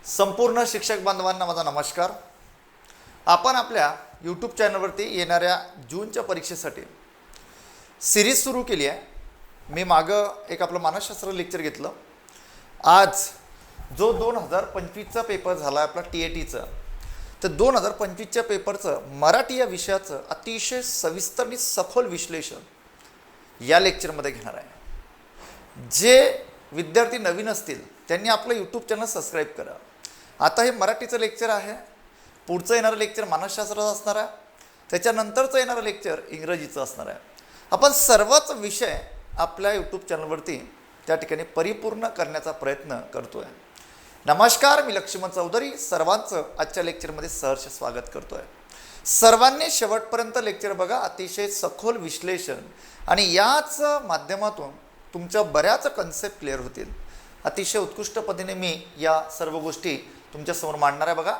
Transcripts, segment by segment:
संपूर्ण शिक्षक बांधवांना माझा नमस्कार। आपण आपल्या यूट्यूब चॅनलवरती येणाऱ्या जूनच्या परीक्षेसाठी सिरीज सुरू केली आहे। मी मागं एक आपलं मानसशास्त्र लेक्चर घेतलं। आज जो 2025चा पेपर झाला आपला TATचा, तर 2025च्या पेपरचं मराठी या विषयाचं अतिशय सविस्तर आणि सखोल विश्लेषण या लेक्चरमध्ये घेणार आहे। जे विद्यार्थी नवीन असतील त्यांनी आपलं यूट्यूब चॅनल सबस्क्राईब करा। आता हे मराठीचं लेक्चर आहे, पुढचं येणारं लेक्चर मानसशास्त्राचं असणार आहे, त्याच्यानंतरचं येणारं लेक्चर इंग्रजीचं असणार आहे। आपण सर्वच विषय आपल्या यूट्यूब चॅनलवरती त्या ठिकाणी परिपूर्ण करण्याचा प्रयत्न करतो आहे। नमस्कार, मी लक्ष्मण चौधरी सर्वांचं आजच्या लेक्चरमध्ये सहर्ष स्वागत करतो आहे। सर्वांनी शेवटपर्यंत लेक्चर बघा, अतिशय सखोल विश्लेषण आणि याच माध्यमातून तुमच्या बऱ्याच कन्सेप्ट क्लिअर होतील। अतिशय उत्कृष्ट पद्धतीने मी या सर्व गोष्टी तुमच्यासमोर मांडणार आहे। बघा,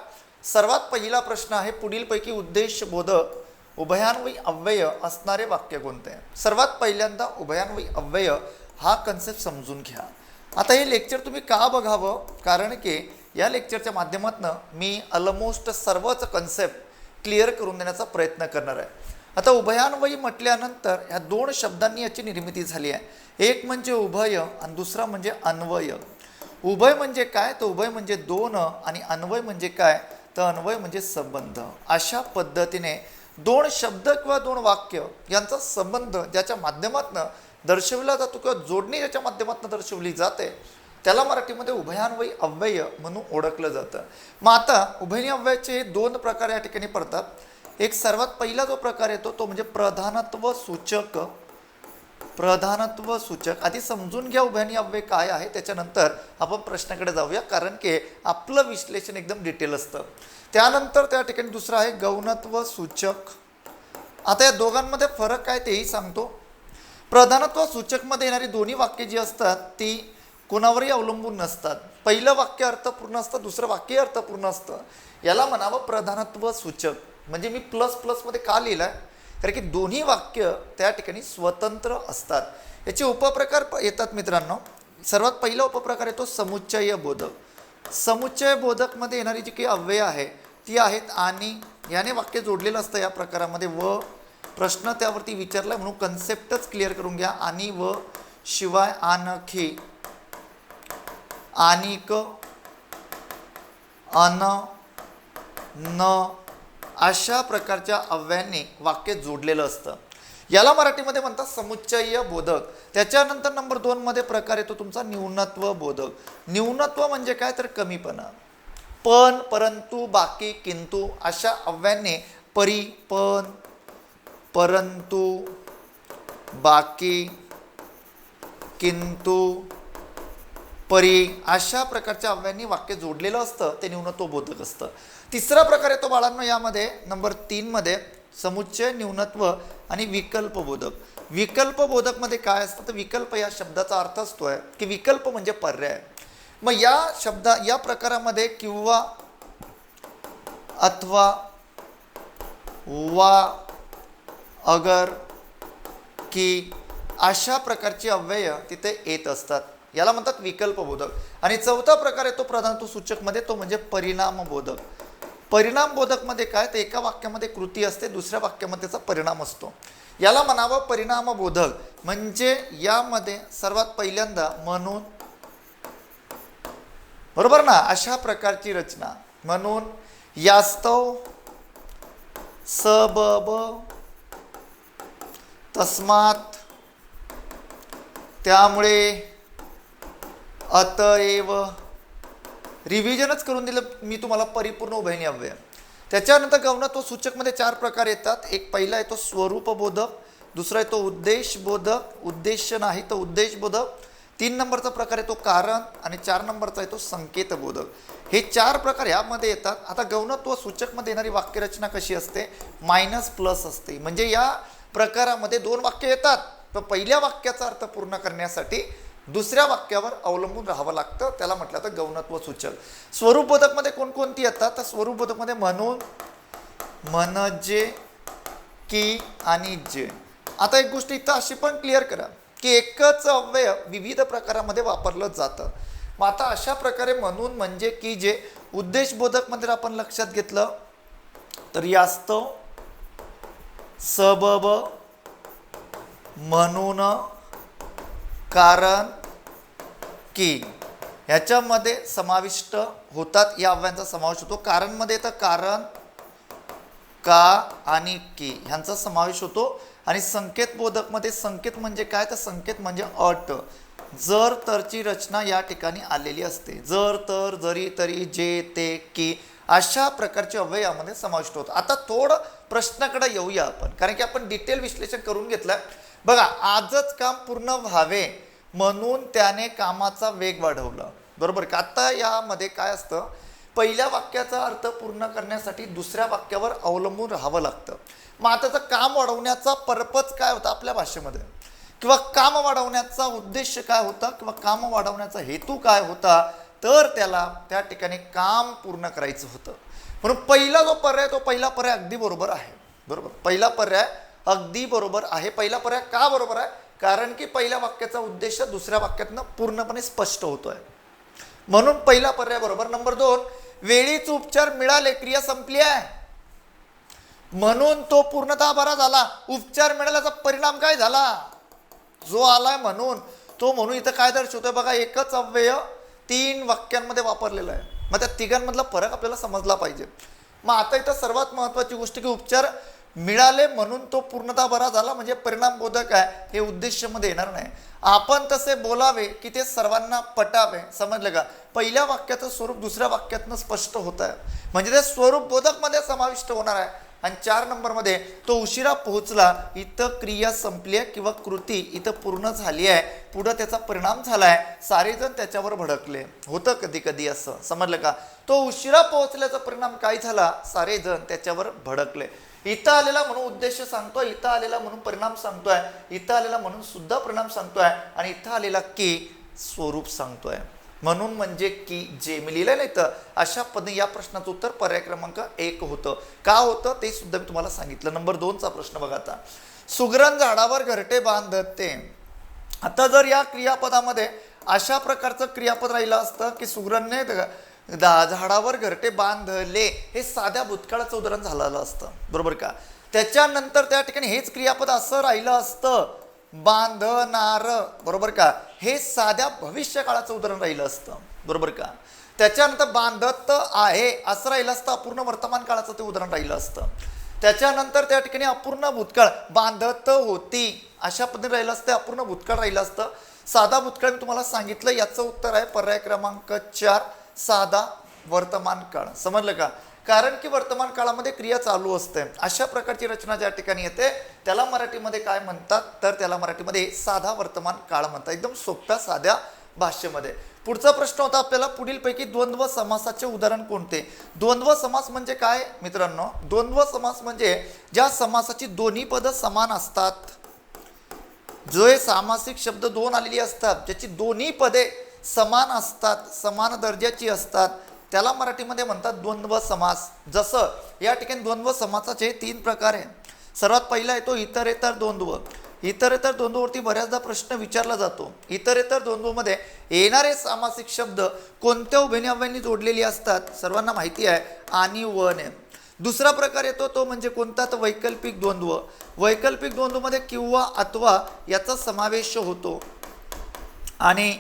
सर्वात पहिला प्रश्न आहे, पुढीलपैकी उद्देशबोधक उभयान्वयी अव्यय असणारे वाक्य कोणते? सर्वात पहिल्यांदा उभयान्वयी अव्यय हा कन्सेप्ट समजून घ्या। आता हे लेक्चर तुम्ही का बघावं? कारण की या लेक्चरच्या माध्यमातून मी ऑलमोस्ट सर्वच कन्सेप्ट क्लिअर करून देण्याचा प्रयत्न करणार आहे। आता उभयान्वयी म्हटल्यानंतर ह्या दोन शब्दांनी याची निर्मिती झाली आहे। एक म्हणजे उभय आणि दुसरा म्हणजे अन्वय। उभय म्हणजे काय? तर उभय म्हणजे दोन आणि अन्वय म्हणजे काय? तर अन्वय म्हणजे संबंध। अशा पद्धतीने दोन शब्द किंवा दोन वाक्य यांचा संबंध ज्याच्या माध्यमातून दर्शविला जातो किंवा जोडणी ज्याच्या माध्यमातून दर्शवली जाते त्याला मराठीमध्ये उभयान्वयी अव्यय म्हणून ओळखलं जातं। मग आता उभयन्वयी अव्ययाचे दोन प्रकार या ठिकाणी पडतात। एक सर्वात पहिला जो प्रकार येतो तो म्हणजे प्रधानत्व सूचक। प्रधानत्व सूचक आधी समजून घ्या उभयन्वयी अव्यय काय आहे, त्याच्यानंतर आपण प्रश्नाकडे जाऊया, कारण की आपलं विश्लेषण एकदम डिटेल असतं। त्यानंतर त्या ठिकाणी दुसरा आहे गौणत्व सूचक। आता या दोघांमध्ये फरक काय तेही सांगतो। प्रधानत्व सूचकमध्ये येणारी दोन्ही वाक्य जी असतात ती कोणावरही अवलंबून नसतात। पहिलं वाक्य अर्थपूर्ण असतं, दुसरं वाक्य अर्थपूर्ण असतं। याला म्हणावं प्रधानत्व सूचक। म्हणजे मी प्लस प्लसमध्ये का लिहिलं आहे? कारण की दोन्ही वाक्य त्या ठिकाणी स्वतंत्र असतात। याचे उपप्रकार येतात मित्रांनो। सर्वात पहिला उपप्रकार येतो समुच्चय बोधक। समुच्चय बोधकमध्ये येणारी जी काही अव्यय आहे ती आहेत आणि, याने वाक्य जोडलेलं असतं या प्रकारामध्ये। व प्रश्न त्यावरती विचारला म्हणून कन्सेप्टच क्लिअर करून घ्या। आणि व शिवाय आणखी, आणिक, अन, न अशा प्रकारच्या अव्ययांनी वाक्य जोडलेलं असतं। याला मराठीमध्ये म्हणतात समुच्चय बोधक। त्याच्यानंतर नंबर 2 मध्ये प्रकार येतो तुमचा न्यूनत्व बोधक। न्यूनत्व म्हणजे काय? तर कमीपणा। पण, परंतु, बाकी, किंतु अशा अव्ययांनी परी, पण, परंतु, बाकी, किंतु, परी अशा प्रकारच्या अव्ययांनी वाक्य जोडलेलं असतं, ते न्यूनत्व बोधक असतं। तिसरा प्रकार येतो बाळांनो यामध्ये नंबर 3 मध्ये समुच्चय, न्यूनत्व आणि विकल्प बोधक। विकल्प बोधक मध्ये काय असतं? तर विकल्प या शब्दाचा अर्थ असतोय की विकल्प म्हणजे पर्याय। मग या प्रकारामध्ये किंवा, अथवा, वा, अगर, की अशा प्रकारची अव्यय तिथे येत असतात। याला म्हणतात विकल्प बोधक। आणि चौथा प्रकार येतो प्रधानत्व सूचक मध्ये, तो म्हणजे परिणाम बोधक। परिणाम बोधक मध्ये काय? तर एका वाक्यामध्ये कृती असते, दुसऱ्या वाक्यामध्ये त्याचा परिणाम असतो। याला म्हणावं परिणाम बोधक। म्हणजे यामध्ये सर्वात पहिल्यांदा म्हणून, बरोबर ना, अशा प्रकारची रचना। म्हणून, यास्तव, सबब, तस्मात, त्यामुळे, अतएव। रिव्हिजनच करून दिलं मी तुम्हाला परिपूर्ण उभयन्वयी अव्यय। त्याच्यानंतर गौणत्व सूचकमध्ये 4 प्रकार येतात। एक पहिला येतो स्वरूप बोधक, दुसरा येतो उद्देश बोधक, उद्देश नाही तर उद्देश बोधक, 3 नंबरचा प्रकार येतो कारण आणि 4 नंबरचा येतो संकेत बोधक। हे 4 प्रकार यामध्ये येतात। आता गौणत्व सूचकमध्ये येणारी वाक्यरचना कशी असते? मायनस प्लस असते। म्हणजे या प्रकारामध्ये 2 वाक्य येतात, तर पहिल्या वाक्याचा अर्थ पूर्ण करण्यासाठी दुसऱ्या वाक्यावर अवलंबून राहावं लागतं, त्याला म्हटलं तर गौणत्व सूचक। स्वरूप बोधकमध्ये कोणकोणती येतात? तर स्वरूप बोधकमध्ये म्हणून, म्हणजे, की आणि जे। आता एक गोष्ट इथं अशी पण क्लिअर करा की एकच अव्यय विविध प्रकारामध्ये वापरलं जातं। मग आता अशा प्रकारे म्हणून म्हणजे की जे उद्देशबोधक मध्ये आपण लक्षात घेतलं तर यास्तव, सबब, म्हणून, कारण, की ह्याच्यामध्ये समाविष्ट होतात. या अव्ययांचा समावेश होतो. कारण मध्ये तर कारण, का आणि की ह्यांचा समावेश होतो. आणि संकेत बोधक मध्ये संकेत म्हणजे काय तर संकेत म्हणजे अट, जर तरची रचना या ठिकाणी आलेली असते. जर तर, जरी, तरी, जे, ते, की अशा प्रकारचे अव्यय यामध्ये समाविष्ट होतात. आता थोडं प्रश्नाकडे येऊया आपण, कारण की आपण डिटेल विश्लेषण करून घेतलं. बघा, आजच काम पूर्ण व्हावे म्हणून त्याने कामाचा वेग वाढवला, बरोबर का. आता यामध्ये काय असतं, पहिल्या वाक्याचा अर्थ पूर्ण करण्यासाठी दुसऱ्या वाक्यावर अवलंबून राहावं लागतं. मग आता काम वाढवण्याचा पर्पज काय होता आपल्या भाषेमध्ये, किंवा काम वाढवण्याचा उद्देश काय होता, किंवा काम वाढवण्याचा हेतू काय होता, तर त्याला त्या ठिकाणी काम पूर्ण करायचं होतं. म्हणून पहिला जो पर्याय तो पहिला पर्याय अगदी बरोबर आहे, बरोबर. पहिला पर्याय अगदी बरोबर आहे. पहिला पर्याय का बरोबर आहे, कारण की पहिल्या वाक्याचा उद्देश दुसऱ्या वाक्यातनं पूर्णपणे स्पष्ट होतोय, म्हणून पहिला पर्याय बरोबर. नंबर 2, वेळीच उपचार मिळाले, क्रिया संपली आहे म्हणून तो पूर्णतः बरा झाला. उपचार मिळाल्याचा परिणाम काय झाला, जो आलाय म्हणून, तो म्हणून इथं काय दर्शवतोय बघा, एकच अव्यय 3 वाक्यांमध्ये वापरलेलं आहे. मग त्या तिघांमधला फरक आपल्याला समजला पाहिजे. मग आता इथं सर्वात महत्त्वाची गोष्ट की उपचार मिळाले म्हणून तो पूर्णतः बरा झाला म्हणजे परिणाम बोधक आहे, हे उद्देशामध्ये येणार नाही. आपण तसे बोलावे की ते सर्वांना पटावे, समजलं का. पहिल्या वाक्याचं स्वरूप दुसऱ्या वाक्यातनं स्पष्ट होत आहे, म्हणजे ते स्वरूप बोधक मध्ये समाविष्ट होणार आहे. आणि 4 नंबरमध्ये तो उशिरा पोहोचला, इथं क्रिया संपली आहे किंवा कृती इथं पूर्ण झाली आहे, पुढं त्याचा परिणाम झाला आहे, सारेजण त्याच्यावर भडकले. होतं कधी कधी असं, समजलं का. तो उशिरा पोहोचल्याचा परिणाम काय झाला, सारेजण त्याच्यावर भडकले. इथं आलेला म्हणून उद्देश सांगतोय, इथं आलेला म्हणून परिणाम सांगतोय, इथं आलेला म्हणून सुद्धा परिणाम सांगतोय, आणि इथं आलेला की स्वरूप सांगतोय. म्हणून म्हणजे की जे मी लिहिलं नाही तर अशा पद्धतीने या प्रश्नाचं उत्तर पर्याय क्रमांक 1 होतं. का होतं ते सुद्धा मी तुम्हाला सांगितलं. नंबर 2चा प्रश्न बघा आता, सुगरण झाडावर घरटे बांधते. आता जर या क्रियापदामध्ये अशा प्रकारचं क्रियापद राहिलं असतं की सुगरणने झाडावर घरटे बांधले, हे साध्या भूतकाळाचं उदाहरण झालेलं असतं, बरोबर का. त्याच्यानंतर त्या ठिकाणी हेच क्रियापद असं राहिलं असतं, बांधणार, बरोबर का, हे साध्या भविष्य काळाचं उदाहरण राहिलं असतं, बरोबर का. त्याच्यानंतर बांधत आहे असं राहिलं असतं, अपूर्ण वर्तमान काळाचं ते उदाहरण राहिलं असतं. त्याच्यानंतर त्या ठिकाणी अपूर्ण भूतकाळ, बांधत होती अशा पद्धतीने राहिलं असतं, अपूर्ण भूतकाळ राहिलं असतं. साधा भूतकाळ मी तुम्हाला सांगितलं, याचं उत्तर आहे पर्याय क्रमांक 4, साधा वर्तमान काळ, समजलं का. कारण की वर्तमान काळामध्ये क्रिया चालू असते. अशा प्रकारची रचना ज्या ठिकाणी येते त्याला मराठीमध्ये काय म्हणतात, तर त्याला मराठीमध्ये साधा वर्तमान काळ म्हणतात, एकदम सोप्या साध्या भाषेमध्ये. पुढचा प्रश्न होता आपल्याला, पुढीलपैकी द्वंद्व समासाचे उदाहरण कोणते. द्वंद्व समास म्हणजे काय मित्रांनो, द्वंद्व समास म्हणजे ज्या समासाची दोन्ही पद समान असतात, जो सामासिक शब्द 2 आलेली असतात, ज्याची दोन्ही पदे समान असतात, समान दर्जाची असतात, त्याला मराठीमध्ये म्हणतात द्वंद्व समास. जसं या ठिकाणी द्वंद्व समासाचे 3 प्रकार आहे. सर्वात पहिला येतो इतरेतर द्वंद्व. इतरेतर द्वंद्ववरती बऱ्याचदा प्रश्न विचारला जातो. इतरेतर द्वंद्वमध्ये येणारे सामासिक शब्द कोणत्या उभयनिवी अव्ययांनी जोडलेली असतात, सर्वांना माहिती आहे, आणि वन आहे. दुसरा प्रकार येतो तो म्हणजे कोणता, तर वैकल्पिक द्वंद्व. वैकल्पिक द्वंद्वमध्ये किंवा अथवा याचा समावेश होतो. आणि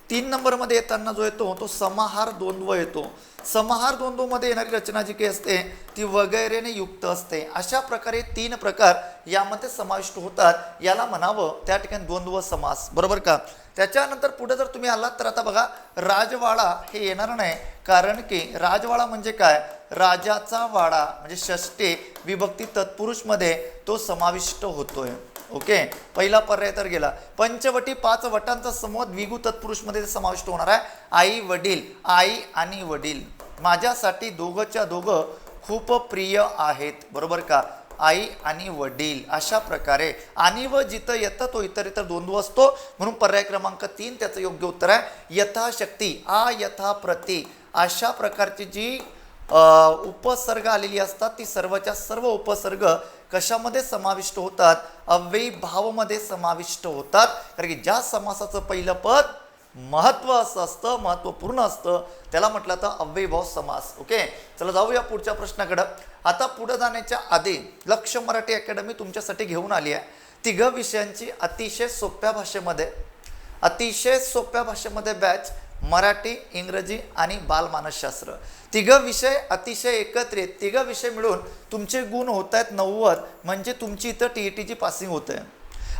3 नंबरमध्ये येताना जो येतो तो समाहार द्वंद्व येतो. समाहार द्वंद्वमध्ये येणारी रचना जी काही असते ती वगैरेने युक्त असते. अशा प्रकारे 3 प्रकार यामध्ये समाविष्ट होतात, याला म्हणावं त्या ठिकाणी द्वंद्व समास, बरोबर का. त्याच्यानंतर पुढे जर तुम्ही आलात तर आता बघा, राजवाडा हे येणार नाही, कारण की राजवाडा म्हणजे काय, राजाचा वाडा, म्हणजे षष्ठी विभक्ती तत्पुरुषमध्ये तो समाविष्ट होतोय. ओके, पहिला पर्याय तर गेला. पंचवटी 5 वटांचा समूह द्विगु तत्पुरुषमध्ये समाविष्ट होणार आहे. आई वडील, आई आणि वडील माझ्यासाठी दोघंच्या दोघं खूप प्रिय आहेत, बरोबर का. आई आणि वडील अशा प्रकारे. आणि व जिथं येतं तो इतरेतर द्वंद्व असतो, म्हणून पर्याय क्रमांक 3 त्याचं योग्य उत्तर आहे. यथाशक्ती, आ यथा प्रति अशा प्रकारची जी उपसर्ग आलेली असतात ती सर्वच्या सर्व उपसर्ग कशामध्ये समाविष्ट होतात, अव्ययी भावमध्ये समाविष्ट होतात. कारण की ज्या समासाचं पहिलं पद महत्त्व असं असतं, महत्त्वपूर्ण असतं, त्याला म्हटलं तर अव्ययीभाव समास. ओके, चला जाऊया पुढच्या प्रश्नाकडं. आता पुढे जाण्याच्या आधी लक्ष मराठी अकॅडमी तुमच्यासाठी घेऊन आली आहे तिघं विषयांची अतिशय सोप्या भाषेमध्ये बॅच. मराठी, इंग्रजी आणि बालमानसशास्त्र तिघं विषय अतिशय एकत्रित, तिघं विषय मिळून तुमचे गुण होत आहेत 90, म्हणजे तुमची इथं TETची पासिंग होत आहे.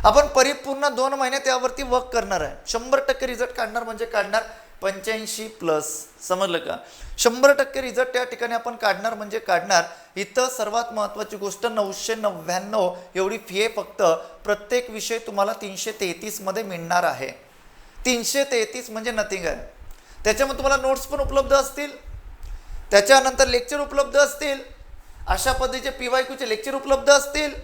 आपण परिपूर्ण 2 महिने त्यावरती वर्क करणार आहे. 100% रिझल्ट काढणार म्हणजे काढणार 85+. समजलं का? 100% रिझल्ट त्या ठिकाणी आपण काढणार म्हणजे काढणार. इथं सर्वात महत्त्वाची गोष्ट 999 एवढी फी आहे फक्त. प्रत्येक विषय तुम्हाला 333 मध्ये मिळणार आहे. 333 म्हणजे नथिंग आहे. त्याच्यामध्ये तुम्हाला नोट्स पण उपलब्ध असतील, त्याच्यानंतर लेक्चर उपलब्ध असतील, अशा पद्धतीचे PYQचे लेक्चर उपलब्ध असतील,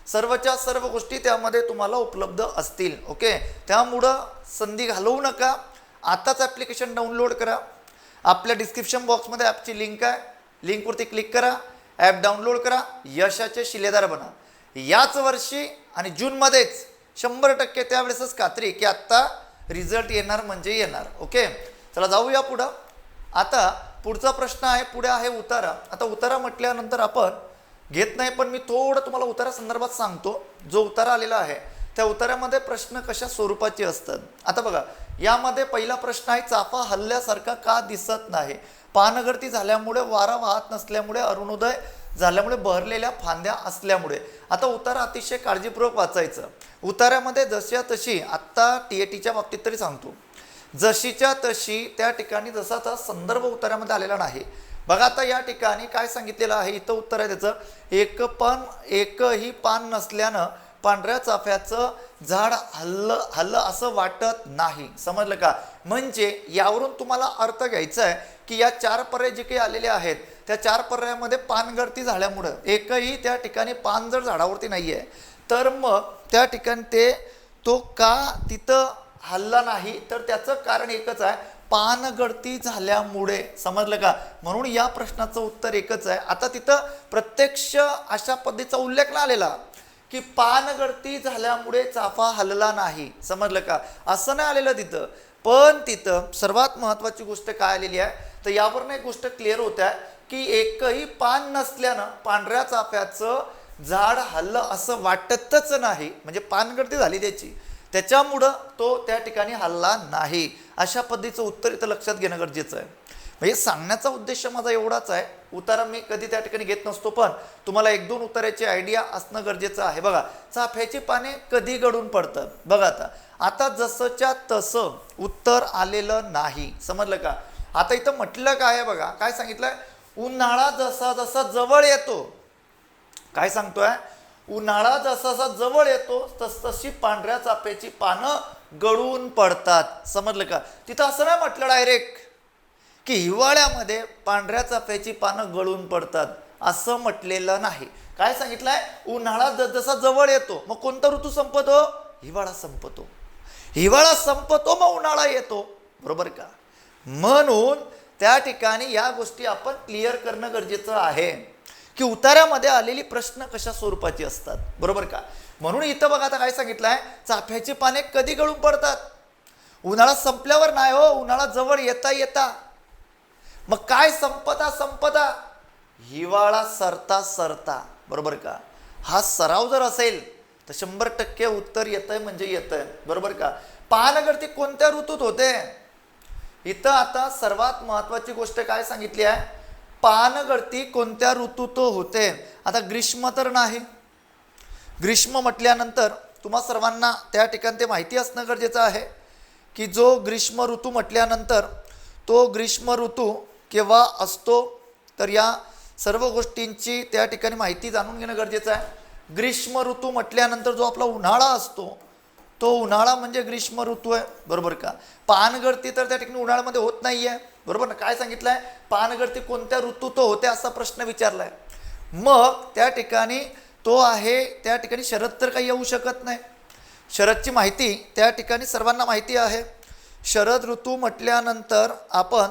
सर्वच्या सर्व गोष्टी त्यामध्ये तुम्हाला उपलब्ध असतील. ओके, त्यामुळं संधी घालवू नका. आताच ॲप्लिकेशन डाउनलोड करा. आपल्या डिस्क्रिप्शन बॉक्समध्ये ॲपची लिंक आहे, लिंकवरती क्लिक करा, ॲप डाउनलोड करा, यशाचे शिलेदार बना. याच वर्षी आणि जूनमध्येच 100% त्यावेळेसच खात्री की आत्ता रिझल्ट येणार म्हणजे येणार. ओके, चला जाऊया पुढं. आता पुढचा प्रश्न आहे, पुढे आहे उतारा. आता उतारा म्हटल्यानंतर आपण घेत नाही, पण मी थोडं तुम्हाला उतारा संदर्भात सांगतो. जो उतारा आलेला आहे त्या उतार्यामध्ये प्रश्न कशा स्वरूपाचे असतात. आता बघा, यामध्ये पहिला प्रश्न आहे, चाफा हलल्यासारखा का दिसत नाही? पानगळती झाल्यामुळे, वारा वाहत नसल्यामुळे, अरुणोदय झाल्यामुळे, बहरलेल्या फांद्या असल्यामुळे. आता उतारा अतिशय काळजीपूर्वक वाचायचं. उतार्यामध्ये जशा तशी, आत्ता TETच्या बाबतीत तरी सांगतो, जशीच्या तशी त्या ठिकाणी जसा तसा संदर्भ उतार्यामध्ये आलेला नाही. बघा आता या ठिकाणी काय सांगितलेलं आहे, इथं उत्तर आहे त्याचं, एकही पान नसल्यानं पांढऱ्या चाफ्याचं झाड हल्लं असं वाटत नाही. समजलं का? म्हणजे यावरून तुम्हाला अर्थ घ्यायचा आहे की या 4 पर्याय जे काही आलेले आहेत त्या 4 पर्यायामध्ये पानगळती झाल्यामुळं एकही त्या ठिकाणी पान जर झाडावरती नाही आहे तर मग त्या ठिकाणी तो का तिथं हल्ला नाही, तर त्याचं कारण एकच आहे, पानगळती झाल्यामुळे. समजलं का? म्हणून या प्रश्नाचं उत्तर एकच आहे. आता तिथं प्रत्यक्ष अशा पद्धतीचा उल्लेख नाही आलेला की पानगळती झाल्यामुळे चाफा हलला नाही. समजलं का? असं नाही आलेलं तिथं. पण तिथं सर्वात महत्त्वाची गोष्ट काय आलेली आहे, तर यावरून एक गोष्ट क्लिअर होत आहे की एकही पान नसल्यानं पांढऱ्या चाफ्याचं झाड हल्लं असं वाटतच नाही, म्हणजे पानगळती झाली त्याच्यामुळं तो त्या ठिकाणी हल्ला नाही. अशा पद्धतीचं उत्तर इथं लक्षात घेणं गरजेचं आहे. म्हणजे सांगण्याचा उद्देश माझा एवढाच आहे. उतारा मी कधी त्या ठिकाणी घेत नसतो, पण तुम्हाला 1-2 उताराची आयडिया असणं गरजेचं आहे. बघा, चाफ्याची पाने कधी गळून पडतात. बघा आता जसंच्या तसं उत्तर आलेलं नाही. समजलं का? आता इथं म्हटलं काय आहे बघा, काय सांगितलंय, उन्हाळा जसा जसा जवळ येतो, काय सांगतोय, उन्हाळा जसा जसा जवळ येतो तसतशी पांढऱ्या चाफ्याची पानं गळून पडतात. समजलं का? तिथं असं नाही म्हटलं डायरेक्ट की हिवाळ्यामध्ये पांढऱ्या चाफ्याची पानं गळून पडतात, असं म्हटलेलं नाही. काय सांगितलंय, उन्हाळा जसा जवळ येतो मग कोणता ऋतू संपतो? हिवाळा संपतो. हिवाळा संपतो मग उन्हाळा येतो. बरोबर का? म्हणून त्या ठिकाणी या गोष्टी आपण क्लिअर करणं गरजेचं आहे की उतार्यामध्ये आलेली प्रश्न कशा स्वरूपाची असतात. बरोबर का? म्हणून इथं बघा आता काय सांगितलंय, चाफ्याची पाने कधी गळून पडतात? उन्हाळा संपल्यावर नाही हो, उन्हाळा जवळ येता येता. मग काय संपता हिवाळा सरता. बरोबर का? हा सराव जर असेल तर 100% उत्तर येतंय म्हणजे येतंय. बरोबर का? पानगळती कोणत्या ऋतूत होते? इथं आता सर्वात महत्वाची गोष्ट काय सांगितली आहे, पानगळती कोणत्या ऋतूत होते. आता ग्रीष्म तर नाही. ग्रीष्म म्हटल्यानंतर तुम्हा सर्वांना त्या ठिकाणी ते माहिती असणं गरजेचं आहे की जो ग्रीष्म ऋतू म्हटल्यानंतर तो ग्रीष्म ऋतू केव्हा असतो, तर या सर्व गोष्टींची त्या ठिकाणी माहिती जाणून घेणं गरजेचं आहे. ग्रीष्म ऋतू म्हटल्यानंतर जो आपला उन्हाळा असतो तो उन्हाळा म्हणजे ग्रीष्म ऋतू आहे. बरोबर का? पानगळती तर त्या ठिकाणी उन्हाळ्यामध्ये होत नाही आहे. बरोबर ना? काय सांगितलंय, पानगळती कोणत्या ऋतूत होते असा प्रश्न विचारलाय. मग त्या ठिकाणी तो आहे त्या ठिकाणी शरद तर काही येऊ शकत नाही. शरदची माहिती त्या ठिकाणी सर्वांना माहिती आहे. शरद ऋतू म्हटल्यानंतर आपण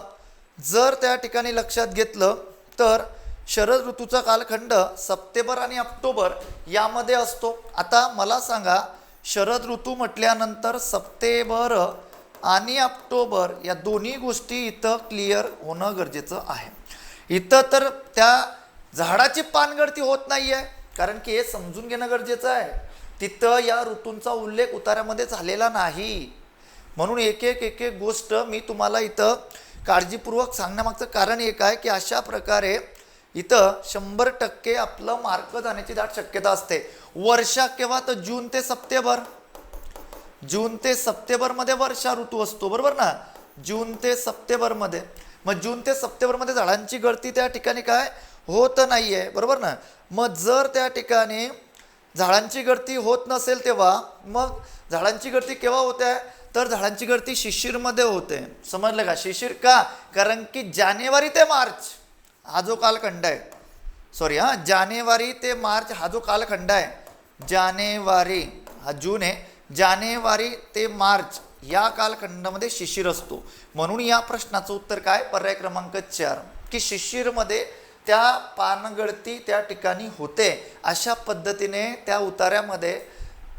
जर त्या ठिकाणी लक्षात घेतलं तर शरद ऋतूचा कालखंड सप्टेंबर आणि ऑक्टोबर यामध्ये असतो. आता मला सांगा, शरद ऋतू म्हटल्यानंतर सप्टेंबर आणि ऑक्टोबर या दोन्ही गोष्टी इथं क्लिअर होणं गरजेचं आहे. इथं तर त्या झाडाची पानगळती होत नाही आहे, कारण की हे समजून घेणं गरजेचं आहे. तिथं या ऋतूंचा उल्लेख उतार्यामध्ये झालेला नाही. म्हणून एक एक गोष्ट मी तुम्हाला इथं काळजीपूर्वक सांगण्यामागचं कारण एक आहे की अशा प्रकारे इथं 100% आपलं मार्क जाण्याची दाट शक्यता असते. वर्षा केव्हा? तर जून ते सप्टेंबर. जून ते सप्टेंबरमध्ये वर्षा ऋतू असतो, बरोबर ना? जून ते सप्टेंबरमध्ये. मग जून ते सप्टेंबरमध्ये झाडांची गळती त्या ठिकाणी काय होत नाही आहे, बरोबर ना? मग जर त्या ठिकाणी झाडांची गळती होत नसेल तेव्हा मग झाडांची गळती केव्हा होते? तर झाडांची गळती शिशिरमध्ये होते. समजलं का? शिशिर का? कारण की जानेवारी ते मार्च हा जो कालखंड आहे, जानेवारी ते मार्च हा जो कालखंड आहे, जानेवारी हा जून आहे, जानेवारी ते मार्च या कालखंडामध्ये शिशिर असतो. म्हणून या प्रश्नाचं उत्तर काय? पर्याय क्रमांक 4 की शिशिरमध्ये त्या पानगळती त्या ठिकाणी होते. अशा पद्धतीने त्या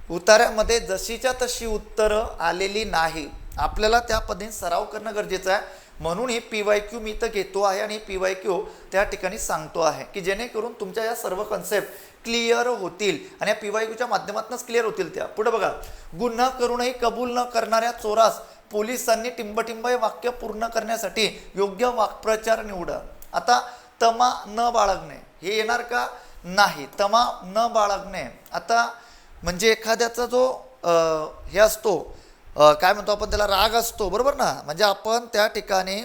उतार्यामध्ये जशीच्या तशी उत्तरं आलेली नाही. आपल्याला त्या पद्धतीने सराव करणं गरजेचं आहे. म्हणून ही PYQ मी इथं घेतो आहे आणि PYQ त्या ठिकाणी सांगतो आहे की जेणेकरून तुमच्या या सर्व कन्सेप्ट क्लिअर होतील आणि या PYQच्या माध्यमातूनच क्लिअर होतील. त्या पुढे बघा, गुन्हा करूनही कबूल न करणाऱ्या चोरास पोलिसांनी टिंबटिंब हे वाक्य पूर्ण करण्यासाठी योग्य वाक्प्रचार निवडा. आता तमा न बाळगणे हे येणार का? नाही. तमा न बाळगणे आता म्हणजे एखाद्याचा जो हे असतो, काय म्हणतो आपण त्याला, राग असतो, बरोबर ना? म्हणजे आपण त्या ठिकाणी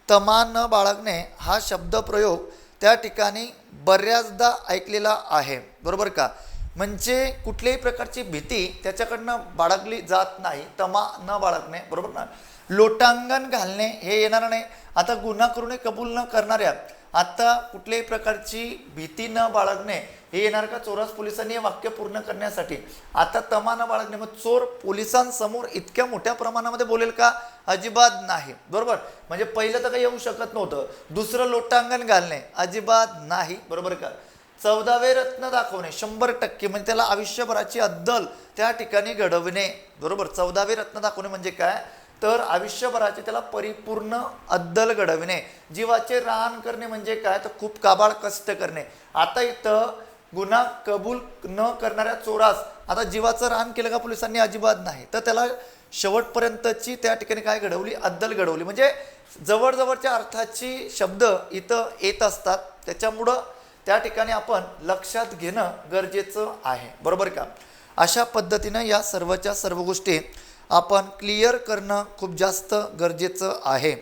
तमा न बाळगणे हा शब्दप्रयोग त्या ठिकाणी बऱ्याचदा ऐकलेला आहे, बरोबर का? म्हणजे कुठल्याही प्रकारची भीती त्याच्याकडनं बाळगली जात नाही. तमा न बाळगणे, बरोबर ना? लोटांगण घालणे हे येणार नाही. आता गुन्हा करून कबूल न करणाऱ्या आता कुठल्याही प्रकारची भीती न बाळगणे हे येणार का? चोरास पोलिसांनी हे वाक्य पूर्ण करण्यासाठी आता तमा न बाळगणे. मग चोर पोलिसांसमोर इतक्या मोठ्या प्रमाणामध्ये बोलेल का? अजिबात नाही, बरोबर? म्हणजे पहिलं तर काही येऊ शकत नव्हतं. दुसरं लोटांगण घालणे अजिबात नाही, बरोबर का? 14वे रत्न दाखवणे 100% म्हणजे त्याला आयुष्यभराची अद्दल त्या ठिकाणी घडवणे, बरोबर? 14वे रत्न दाखवणे म्हणजे काय? तर आयुष्यभराचे त्याला परिपूर्ण अद्दल घडविणे. जीवाचे रान करणे म्हणजे काय? तर खूप काबाड कष्ट करणे. आता इथं गुन्हा कबूल न करणाऱ्या चोरास आता जीवाचं रान केलं का पोलिसांनी? अजिबात नाही. तर त्याला शेवटपर्यंतची त्या ठिकाणी काय घडवली? अद्दल घडवली. म्हणजे जवळजवळच्या अर्थाची शब्द इथं येत असतात. त्याच्यामुळं त्या ठिकाणी आपण लक्षात घेणं गरजेचं आहे, बरोबर का? अशा पद्धतीनं या सर्वच्या सर्व गोष्टी आपण क्लिअर करणं खूप जास्त गरजेचं आहे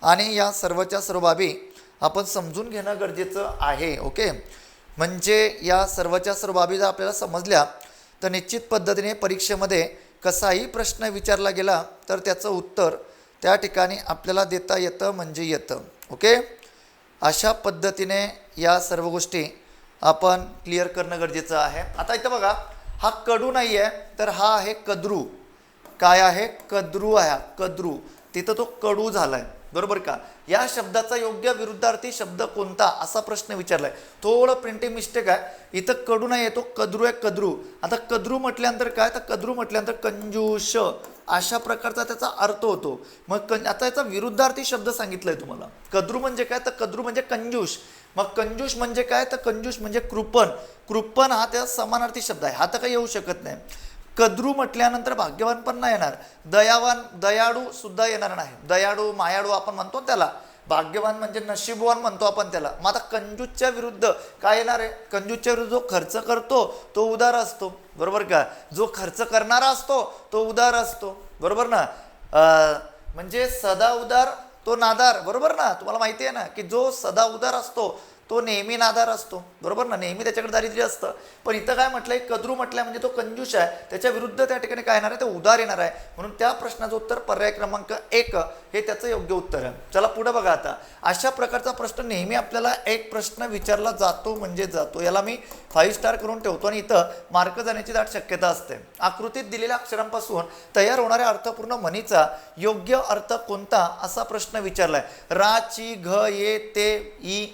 आणि या सर्वच्या सर्व बाबी आपण समजून घेणं गरजेचं आहे. ओके, म्हणजे या सर्वच्या सर्व बाबी जर आपल्याला समजल्या तर निश्चित पद्धतीने परीक्षेमध्ये कसाही प्रश्न विचारला गेला तर त्याचं उत्तर त्या ठिकाणी आपल्याला देता येतं म्हणजे येतं. ओके, अशा पद्धतीने या सर्व गोष्टी आपण क्लिअर करणं गरजेचं आहे. आता इथं बघा, हा कडू नाही आहे तर हा आहे कद्रू. काय आहे? कद्रू आहे. कद्रू, तिथं तो कडू झालाय, बरोबर का? या शब्दाचा योग्य विरुद्धार्थी शब्द कोणता असा प्रश्न विचारलाय. थोडं प्रिंटिंग मिस्टेक आहे. इथं कडू नाही आहे, तो कद्रू आहे. कद्रू, आता कद्रू म्हटल्यानंतर काय? तर कद्रू म्हटल्यानंतर कंजूष अशा प्रकारचा त्याचा अर्थ होतो. मग आता याचा विरुद्धार्थी शब्द सांगितलाय तुम्हाला. कद्रू म्हणजे काय? तर कद्रू म्हणजे कंजूष. मग कंजूष म्हणजे काय? तर कंजूष म्हणजे कृपण. कृपण हा त्याचा समानार्थी शब्द आहे. हा तर काही येऊ शकत नाही. कद्रू म्हटल्यानंतर भाग्यवान पण नाही येणार. दयावान, दयाळू सुद्धा येणार नाही. दयाळू, मायाळू आपण म्हणतो त्याला. भाग्यवान म्हणजे नशीबवान म्हणतो आपण त्याला. मग आता कंजूसच्या विरुद्ध काय येणार आहे? कंजूसच्या विरुद्ध जो खर्च करतो तो उदार असतो, बरोबर का? जो खर्च करणारा असतो तो उदार असतो, बरोबर ना? म्हणजे सदा उदार तो नादार, बरोबर ना? तुम्हाला माहिती आहे ना की जो सदा उदार असतो तो नेहमी नादार असतो, बरोबर ना? नेहमी त्याच्याकडे दारिद्र्य असतं. पण इथं काय म्हटलंय? कद्रू म्हटलंय म्हणजे तो कंजूष आहे. त्याच्या विरुद्ध त्या ठिकाणी काय येणार आहे? ते उदार येणार आहे. म्हणून त्या प्रश्नाचं उत्तर पर्याय क्रमांक 1 हे त्याचं योग्य उत्तर आहे. चला पुढे बघा. आता अशा प्रकारचा प्रश्न नेहमी आपल्याला एक प्रश्न विचारला जातो म्हणजे जातो. याला मी 5 स्टार करून ठेवतो आणि इथं मार्क जाण्याची दाट शक्यता असते. आकृतीत दिलेल्या अक्षरांपासून तयार होणाऱ्या अर्थपूर्ण म्हणीचा योग्य अर्थ कोणता असा प्रश्न विचारलाय. रा, ची, घ, ये, ते, ई,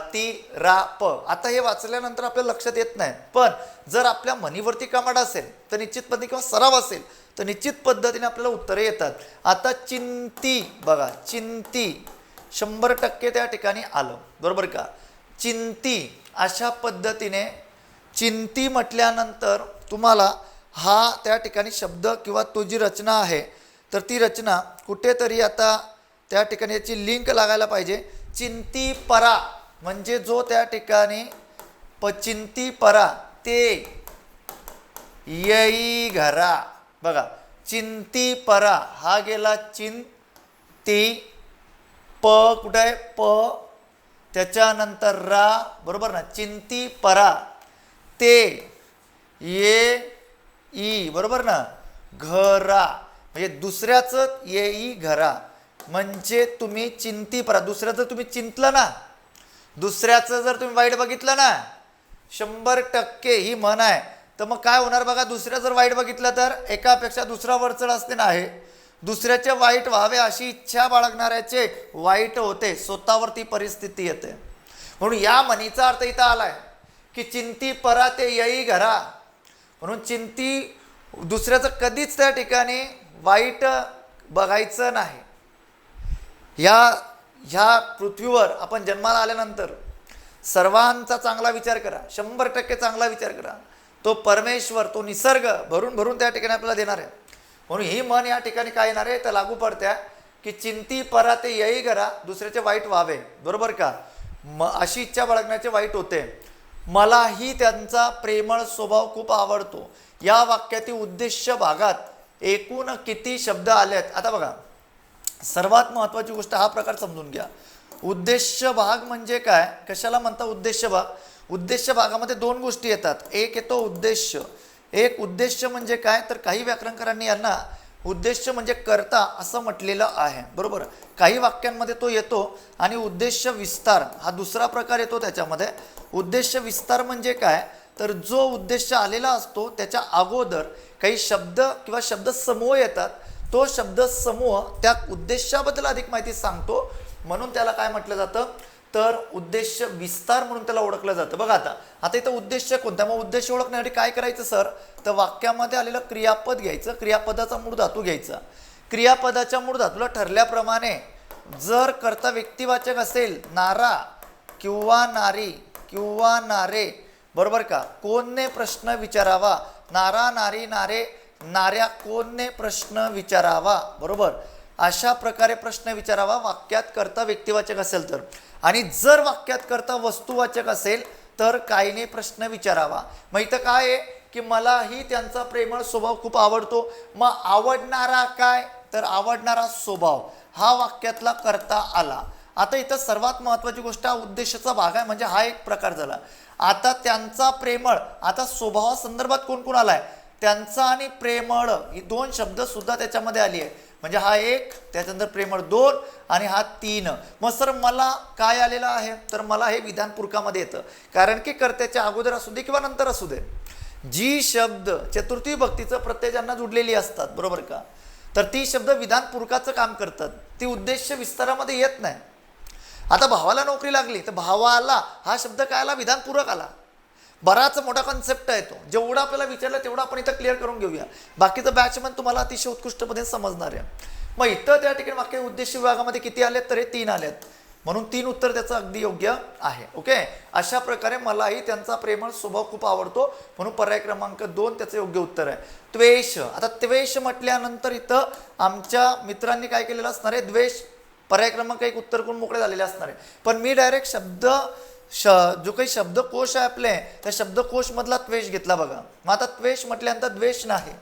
ती, रा, प. आता हे वाचल्यानंतर आपल्याला लक्षात येत नाही. पण जर आपल्या म्हणीवरती कमांड असेल तर निश्चितपणे किंवा सराव असेल तर निश्चित पद्धतीने आपल्याला उत्तरे येतात. आता चिंती बघा, चिंती 100% त्या ठिकाणी आलं, बरोबर का. चिंती अशा पद्धतीने चिंती म्हटल्यानंतर तुम्हाला हा त्या ठिकाणी शब्द किंवा तो जी रचना आहे तर ती रचना कुठेतरी आता त्या ठिकाणी याची लिंक लागायला पाहिजे. चिंती परा म्हणजे जो त्या ठिकाणी चिंती परा ते येई घरा. बघा, चिंती परा हा गेला चिंती, प कुठं आहे प, त्याच्यानंतर रा, बरोबर ना. चिंती परा ते ये ई, बरोबर ना. घरा म्हणजे दुसऱ्याचं येई घरा म्हणजे तुम्ही चिंती परा, दुसऱ्याचं तुम्ही चिंतलं ना, दुसऱ्याचं जर तुम्ही वाईट बघितलं ना 100% ही म्हण आहे. तर मग काय होणार बघा, दुसऱ्या जर वाईट बघितलं तर एकापेक्षा दुसरा वरचढ असते ना आहे. दुसऱ्याचे वाईट व्हावे अशी इच्छा बाळगणाऱ्याचे वाईट होते, स्वतःवरती परिस्थिती येते. म्हणून या म्हणीचा अर्थ इथं आलाय की चिंती परा ते येई घरा. म्हणून चिंती दुसऱ्याचं कधीच त्या ठिकाणी वाईट बघायचं नाही. ह्या पृथ्वीवर आपण जन्माला आल्यानंतर सर्वांचा चांगला विचार करा, 100% चांगला विचार करा. तो परमेश्वर, तो निसर्ग भरून भरून त्या ठिकाणी आपल्याला देणार आहे. म्हणून ही मन या ठिकाणी काय येणार आहे तर लागू पडत्या की चिंती परा ते येई घरा, दुसऱ्याचे वाईट व्हावे, बरोबर का. अशी इच्छा बाळगण्याचे वाईट होते. मलाही त्यांचा प्रेमळ स्वभाव खूप आवडतो. या वाक्यातील उद्देश्य भागात एकूण किती शब्द आलेत. आता बघा, सर्वात महत्त्वाची गोष्ट हा प्रकार समजून घ्या. उद्देश्य भाग म्हणजे काय, कशाला म्हणता उद्देश्य भाग. उद्देश्य भागामध्ये दोन गोष्टी येतात. एक येतो उद्देश्य. एक उद्देश्य म्हणजे काय तर काही व्याकरणकारांनी यांना उद्देश्य म्हणजे कर्ता असं म्हटलेलं आहे, बरोबर. काही वाक्यांमध्ये तो येतो. आणि उद्देश्य विस्तार हा दुसरा प्रकार येतो त्याच्यामध्ये. उद्देश्य विस्तार म्हणजे काय तर जो उद्देश आलेला असतो त्याच्या अगोदर काही शब्द किंवा शब्द समूह येतात. तो शब्द समूह त्या उद्देशाबद्दल अधिक माहिती सांगतो, म्हणून त्याला काय म्हटलं जातं तर उद्देश विस्तार म्हणून त्याला ओळखलं जातं. बघा आता इथं उद्देश कोणता, मग उद्देश ओळखण्यासाठी काय करायचं सर तर वाक्यामध्ये आलेलं क्रियापद घ्यायचं, क्रियापदाचा मूळ धातू घ्यायचा. क्रियापदाच्या मूळ धातूला ठरल्याप्रमाणे जर कर्ता व्यक्तिवाचक असेल नारा किंवा नारी किंवा नारे, बरोबर का. कोणने प्रश्न विचारावा, नारा नारी नारे नाऱ्या कोणने प्रश्न विचारावा, बरोबर. अशा प्रकारे प्रश्न विचारावा वाक्यात कर्ता व्यक्तिवाचक असेल तर. आणि जर वाक्यात कर्ता वस्तुवाचक असेल तर कायने प्रश्न विचारावा. मग इथं काय आहे की मलाही त्यांचा प्रेमळ स्वभाव खूप आवडतो. मग आवडणारा काय तर आवडणारा स्वभाव हा वाक्यातला कर्ता आला. आता इथं सर्वात महत्त्वाची गोष्ट हा उद्देशाचा भाग आहे, म्हणजे हा एक प्रकार झाला. आता त्यांचा प्रेमळ, आता स्वभावा संदर्भात कोण कोण आलाय त्यांचा आणि प्रेमळ ही दोन शब्द सुद्धा त्याच्यामध्ये आली आहे. म्हणजे हा एक, त्याच्यानंतर प्रेमळ दोन आणि हा तीन. मग सर मला काय आलेलं आहे तर मला हे विधानपूर्वकामध्ये येतं, कारण की कर्त्याच्या अगोदर असू दे किंवा नंतर असू दे जी शब्द चतुर्थी भक्तीचं प्रत्यय ज्यांना जुडलेली असतात, बरोबर का, तर ती शब्द विधानपूर्वकाचं काम करतात. ती उद्देश विस्तारामध्ये येत नाही. आता भावाला नोकरी लागली तर भावाला हा शब्द काय आला विधानपूर्वक आला. बराच मोठा कॉन्सेप्ट आहे तो. जेवढा आपल्याला विचारलं तेवढा आपण इथं क्लिअर करून घेऊया. बाकीचं बॅचमन तुम्हाला अतिशय उत्कृष्टपणे समजणार आहे. मग इथं त्या ठिकाणी वाक्य उद्देश विभागामध्ये किती आलेत तर हे 3 आलेत, म्हणून 3 उत्तर त्याचं अगदी योग्य आहे. ओके, अशा प्रकारे मलाही त्यांचा प्रेमळ स्वभाव खूप आवडतो, म्हणून पर्याय क्रमांक 2 त्याचं योग्य उत्तर आहे. त्वेष. आता त्वेष म्हटल्यानंतर इथं आमच्या मित्रांनी काय केलेलं असणार आहे द्वेष पर्याय क्रमांक 1 उत्तर करून मोकळे झालेले असणार आहे. पण मी डायरेक्ट जो काही शब्दकोश आहे आपले त्या शब्दकोश मधला त्वेष घेतला बघा. मग आता त्वेष म्हटल्यानंतर द्वेष नाही,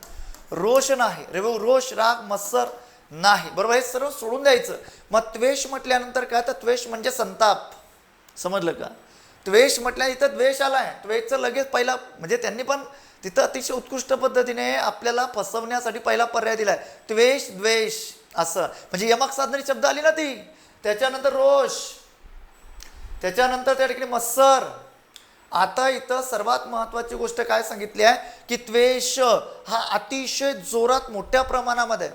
रोष नाही, रोष राग मत्सर नाही, बरोबर. हे सर्व सोडून द्यायचं. मग त्वेष म्हटल्यानंतर काय तर त्वेष म्हणजे संताप, समजलं का. त्वेष म्हटल्या इथं द्वेष आलाय, त्वेषचं लगेच पहिला म्हणजे त्यांनी पण तिथं अतिशय उत्कृष्ट पद्धतीने आपल्याला फसवण्यासाठी पहिला पर्याय दिलाय त्वेष द्वेष असं. म्हणजे यमक साधणारी शब्द आली ना ती, त्याच्यानंतर रोष, त्याच्यानंतर त्या ठिकाणी मत्सर. आता इथं सर्वात महत्त्वाची गोष्ट काय सांगितली आहे की त्वेष हा अतिशय जोरात मोठ्या प्रमाणामध्ये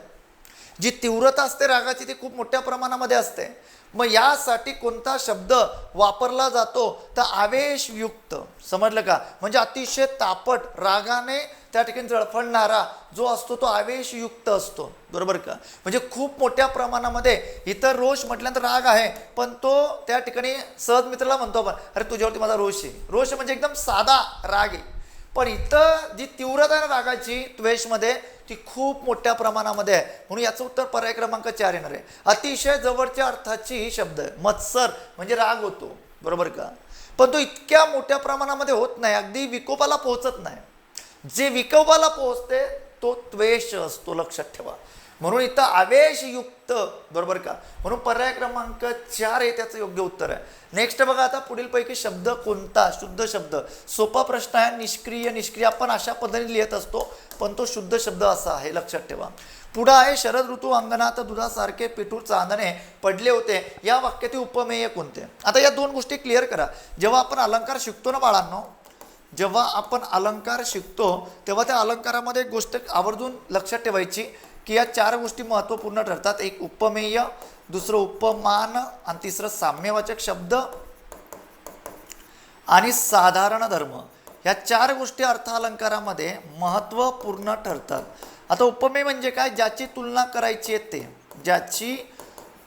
जी तीव्रता असते रागाची ती खूप मोठ्या प्रमाणामध्ये असते. मग यासाठी कोणता शब्द वापरला जातो तर आवेशयुक्त. समजलं का? म्हणजे अतिशय तापट रागाने त्या ठिकाणी जळफळणारा जो असतो तो आवेशयुक्त असतो. बरोबर का? म्हणजे खूप मोठ्या प्रमाणामध्ये. इतर रोष म्हटल्यानंतर राग आहे, पण तो त्या ठिकाणी सहज मित्राला म्हणतो आपण, अरे तुझ्यावरती माझा रोष आहे. रोष म्हणजे एकदम साधा राग आहे. पण इथं जी तीव्रता आहे रागाची द्वेषमध्ये ती खूप मोठ्या प्रमाणामध्ये आहे. म्हणून याचं उत्तर पर्याय क्रमांक 4 येणार आहे. अतिशय जवळच्या अर्थाची ही शब्द आहे. मत्सर म्हणजे राग होतो. बरोबर का? पण तो इतक्या मोठ्या प्रमाणामध्ये होत नाही, अगदी विकोपाला पोहोचत नाही. जे विकोपाला पोहोचते तो द्वेष असतो, लक्षात ठेवा. म्हणून इथं आवेशयुक्त. बरोबर का? म्हणून पर्याय क्रमांक 4 हे त्याचं योग्य उत्तर आहे. नेक्स्ट बघा, आता पुढील पैकी शब्द कोणता शुद्ध शब्द. सोपा प्रश्न आहे. निष्क्रिय निष्क्रिय आपण अशा पद्धतीने लिहित असतो, पण तो शुद्ध शब्द असा आहे, लक्षात ठेवा. पुढं आहे, शरद ऋतू अंगणात दुधासारखे पिठूर चांदणे पडले होते. या वाक्यातील उपमेय कोणते? आता या दोन गोष्टी क्लिअर करा. जेव्हा आपण अलंकार शिकतो ना बाळांनो, जेव्हा आपण अलंकार शिकतो तेव्हा त्या अलंकारामध्ये एक गोष्ट आवर्जून लक्षात ठेवायची की या 4 गोष्टी महत्त्वपूर्ण ठरतात. एक उपमेय, दुसरं उपमान, आणि तिसरं साम्यवाचक शब्द आणि साधारण धर्म. या 4 गोष्टी अर्थ अलंकारामध्ये महत्त्वपूर्ण ठरतात. आता उपमेय म्हणजे काय? ज्याची तुलना करायची आहे ते. ज्याची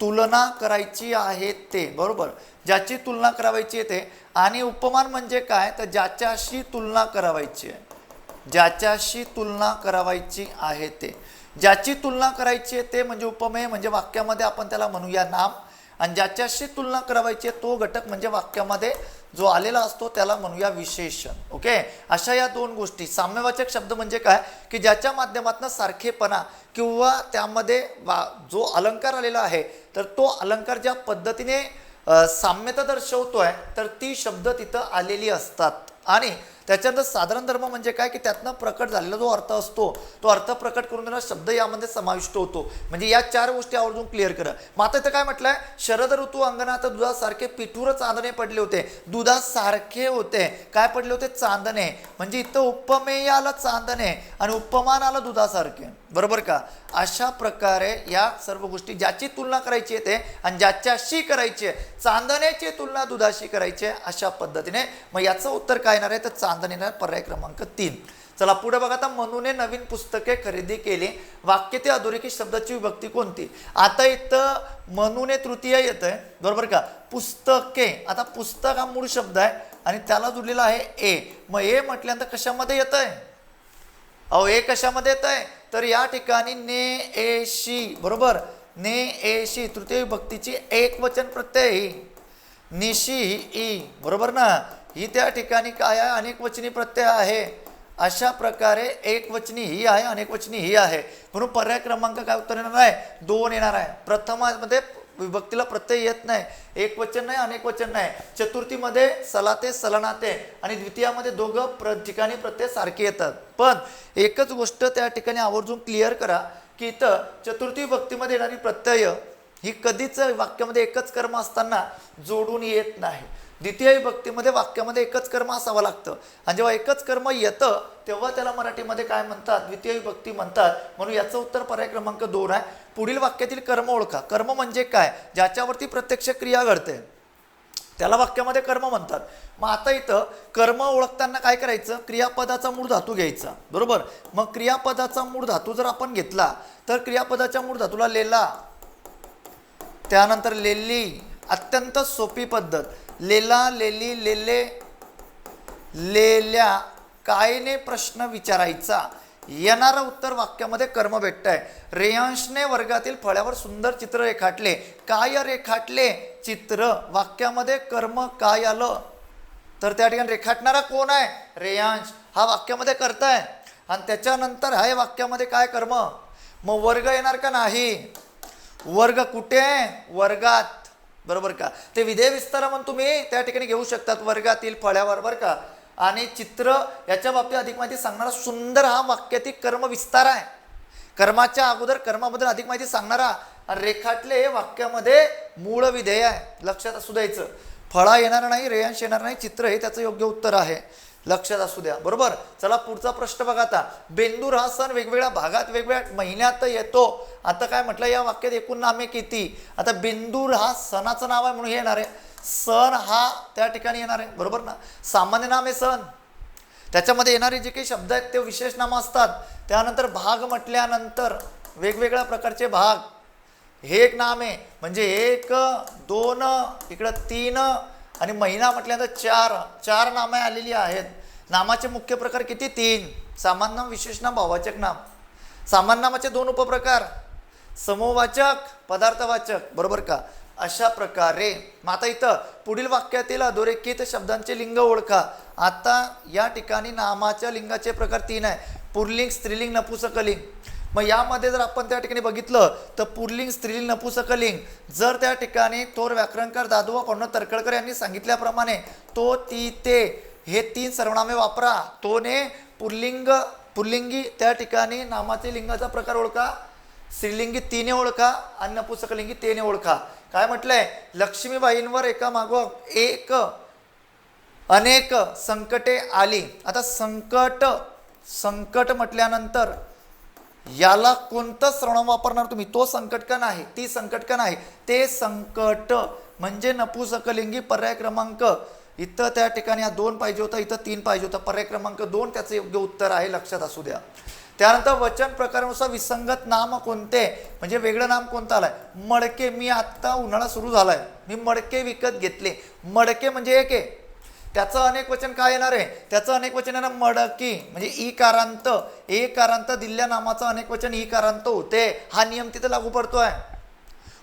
तुलना करायची आहे ते. बरोबर? ज्याची तुलना करायची आहे ते. आणि उपमान म्हणजे काय? तर ज्याच्याशी तुलना करायची आहे. ज्याच्याशी तुलना करायची आहे ते. ज्याची तुलना करायची आहे ते म्हणजे उपमेय, म्हणजे वाक्यामध्ये आपण त्याला म्हणूया नाम. आणि ज्याच्याशी तुलना करायची आहे तो घटक म्हणजे वाक्यामध्ये जो आलेला असतो त्याला म्हणूया विशेषण. ओके? अशा या 2 गोष्टी. साम्यवाचक शब्द म्हणजे काय? की ज्याच्या माध्यमातून सारखेपणा किंवा त्यामध्ये जो अलंकार आलेला आहे तर तो अलंकार ज्या पद्धतीने साम्यता दर्शवतोय तर ती शब्द तिथं आलेली असतात. आणि त्याच्यानंतर साधारण धर्म म्हणजे काय? की त्यातनं प्रकट झालेला जो अर्थ असतो तो अर्थ प्रकट करून देणारा शब्द यामध्ये समाविष्ट होतो. म्हणजे या 4 गोष्टी आवर्जून क्लिअर करा. मग आता इथं काय म्हटलंय? शरद ऋतू अंगणात दुधासारखे पिठूर चांदणे पडले होते. दुधासारखे होते. काय पडले होते? चांदणे. म्हणजे इथं उपमेय आलं चांदणे आणि उपमान आलं दुधासारखे. बरोबर का? अशा प्रकारे या सर्व गोष्टी ज्याची तुलना करायची आहे ते आणि ज्याच्याशी करायची आहे, चांदण्याची तुलना दुधाशी करायची आहे, अशा पद्धतीने. मग याचं उत्तर काय येणार आहे? तर चांदणे, पर्याय क्रमांक 3. चला पुढे बघा. आता मनूने नवीन पुस्तके खरेदी केली. वाक्य ते अधोरेखित शब्दाची विभक्ती कोणती? आता इथं मनूने तृतीय येत आहे. बरोबर का? पुस्तके. आता पुस्तक हा मूळ शब्द आहे आणि त्याला जुडलेला आहे ए. मग ए म्हटल्यानंतर कशामध्ये येत आहे? अहो ए कशामध्ये येत आहे? तर या ठिकाणी ने एशी. बरोबर? ने एशी तृतीय विभक्तीची एक वचन प्रत्यय ही. निशी ई. बरोबर ना? ही त्या ठिकाणी काय आहे? अनेक वचनी प्रत्यय आहे. अशा प्रकारे एक वचनी ही आहे, अनेक वचनी ही आहे. म्हणून पर्याय क्रमांक काय उत्तर येणार आहे? 2 येणार आहे. प्रथमामध्ये विभक्तीला प्रत्यय येत नाही, एक वचन नाही, अनेक वचन नाही. चतुर्थीमध्ये सलाते सलनाते आणि द्वितीयामध्ये दोघं ठिकाणी प्रत्यय सारखे येतात. पण एकच गोष्ट त्या ठिकाणी आवर्जून क्लिअर करा की इथं चतुर्थी विभक्तीमध्ये येणारी प्रत्यय ही कधीच वाक्यामध्ये एकच कर्म असताना जोडून येत नाही. द्वितीय विभक्तीमध्ये वाक्यामध्ये एकच कर्म असावं लागतं आणि जेव्हा एकच कर्म येतं तेव्हा त्याला मराठीमध्ये काय म्हणतात? द्वितीय विभक्ती म्हणतात. म्हणून याचं उत्तर पर्याय क्रमांक 2 आहे. पुढील वाक्यातील कर्म ओळखा. कर्म म्हणजे काय? ज्याच्यावरती प्रत्यक्ष क्रिया घडते त्याला वाक्यामध्ये कर्म म्हणतात. मग आता इथं कर्म ओळखताना काय करायचं? क्रियापदाचा मूळ धातू घ्यायचा. बरोबर? मग क्रियापदाचा मूळ धातू जर आपण घेतला तर क्रियापदाच्या मूळ धातूला लेला, त्यानंतर लेली. अत्यंत सोपी पद्धत. लेला, लेली, लेले, लेल्या. कायने प्रश्न विचारायचा. येणारं उत्तर वाक्यामध्ये कर्म भेटत आहे. रेयांशने वर्गातील फळ्यावर सुंदर चित्र रेखाटले. काय रेखाटले? चित्र. वाक्यामध्ये कर्म काय आलं? तर त्या ठिकाणी रेखाटणारा कोण आहे? रेयांश. हा वाक्यामध्ये कर्ता आहे आणि त्याच्यानंतर आहे वाक्यामध्ये काय? कर्म. मग वर्ग येणार का? नाही. वर्ग कुठे? वर्गात. बरोबर का? ते विधेय विस्तार तुम्ही त्या ठिकाणी घेऊ शकतात, वर्गातील फळ्यावर. बरं का? आणि चित्र याच्या बाबतीत अधिक माहिती सांगणारा सुंदर हा वाक्यातील कर्म विस्तार आहे. कर्माच्या अगोदर कर्माबद्दल अधिक माहिती सांगणारा. आणि रेखाटले हे वाक्यामध्ये मूळ विधेय आहे, लक्षात असू द्यायचं. फळा येणार नाही, रेयांश येणार नाही, चित्र हे त्याचं योग्य उत्तर आहे. लक्षात असू द्या, बरोबर. चला पुढचा प्रश्न बघा. आता बेंदूर हा सण वेगवेगळ्या भागात वेगवेगळ्या महिन्यात येतो. आता काय म्हटलं या वाक्यात एकूण नामे किती. आता बेंदूर हा सणाचं नाव आहे म्हणून हे येणार आहे. सण हा त्या ठिकाणी येणार आहे, बरोबर ना. सामान्य नाम आहे सण, त्याच्यामध्ये येणारे जे काही शब्द आहेत ते विशेष नामं असतात. त्यानंतर भाग म्हटल्यानंतर वेगवेगळ्या प्रकारचे भाग, हे एक नाम आहे. म्हणजे 1 2 इकडं 3 आणि महिना म्हटल्यानंतर 4 नामे आलेली आहेत. नामाचे मुख्य प्रकार किती, 3. सामान्य नाम, विशेष नाम, भाववाचक नाम. सामान्य नामाचे 2 उपप्रकार, समूहवाचक, पदार्थवाचक, बरोबर का. अशा प्रकारे मग आता इथं पुढील वाक्यातील अधोरेखित शब्दांचे लिंग ओळखा. आता या ठिकाणी नामाच्या लिंगाचे प्रकार 3 आहे, पुल्लिंग, स्त्रीलिंग, नपुंसकलिंग. मग यामध्ये जर आपण त्या ठिकाणी बघितलं तर पुल्लिंग, स्त्रीलिंग, नपुंसकलिंग जर त्या ठिकाणी थोर व्याकरणकार दादोबा पांडुरंग तर्खडकर यांनी सांगितल्याप्रमाणे तो, ती, ते हे 3 सर्वनामे वापरा. तोने पुल्लिंगी त्या ठिकाणी नामाचे लिंगाचा प्रकार ओळखा, स्त्रीलिंगी 3 ओळखा आणि नपुंसकलिंगी 3 ओळखा. काय म्हटलंय, लक्ष्मीबाईंवर एकामागोमाग एक अनेक संकटे आली. आता संकट म्हटल्यानंतर याला कोणतं सर्वनाम वापरणार तुम्ही, तो संकट का नाही, ती संकट का नाही, ते संकट म्हणजे नपुंसकलिंगी. पर्याय क्रमांक इथं त्या ठिकाणी 2 पाहिजे होता, इथं 3 पाहिजे होता. पर्याय क्रमांक 2 त्याचं योग्य उत्तर आहे, लक्षात असू द्या. त्यानंतर वचन प्रकारानुसार विसंगत नाम कोणते, म्हणजे वेगळं नाम कोणतं आलंय. मडके, मी आत्ता उन्हाळा सुरू झालाय, मी मडके विकत घेतले. मडके म्हणजे एक आहे, त्याचं अनेक वचन काय येणार आहे, त्याचं अनेक वचन येणार मडकी, म्हणजे इकारांत. एकारांत दिलेल्या नामाचं अनेक वचन इकारांत होते. हा नियम तिथे लागू पडतोय.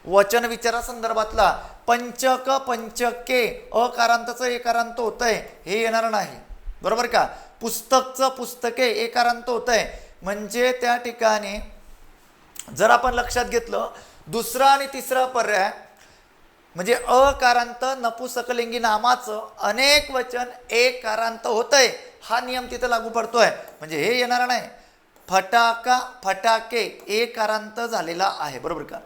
वचन विचारा संदर्भातला पंचक, पंचके अकारांतचं एकारांत होतंय, हे येणार नाही, बरोबर का. पुस्तकचं पुस्तके एकारांत होतंय, म्हणजे त्या ठिकाणी जर आपण लक्षात घेतलं दुसरा आणि तिसरा पर्याय म्हणजे अकारांत नपुंसकलिंगी नामाचं अनेक वचन एकारांत होतंय, हा नियम तिथं लागू पडतोय, म्हणजे हे येणार नाही. फटाका, फटाके एकारांत झालेला आहे, बरोबर का.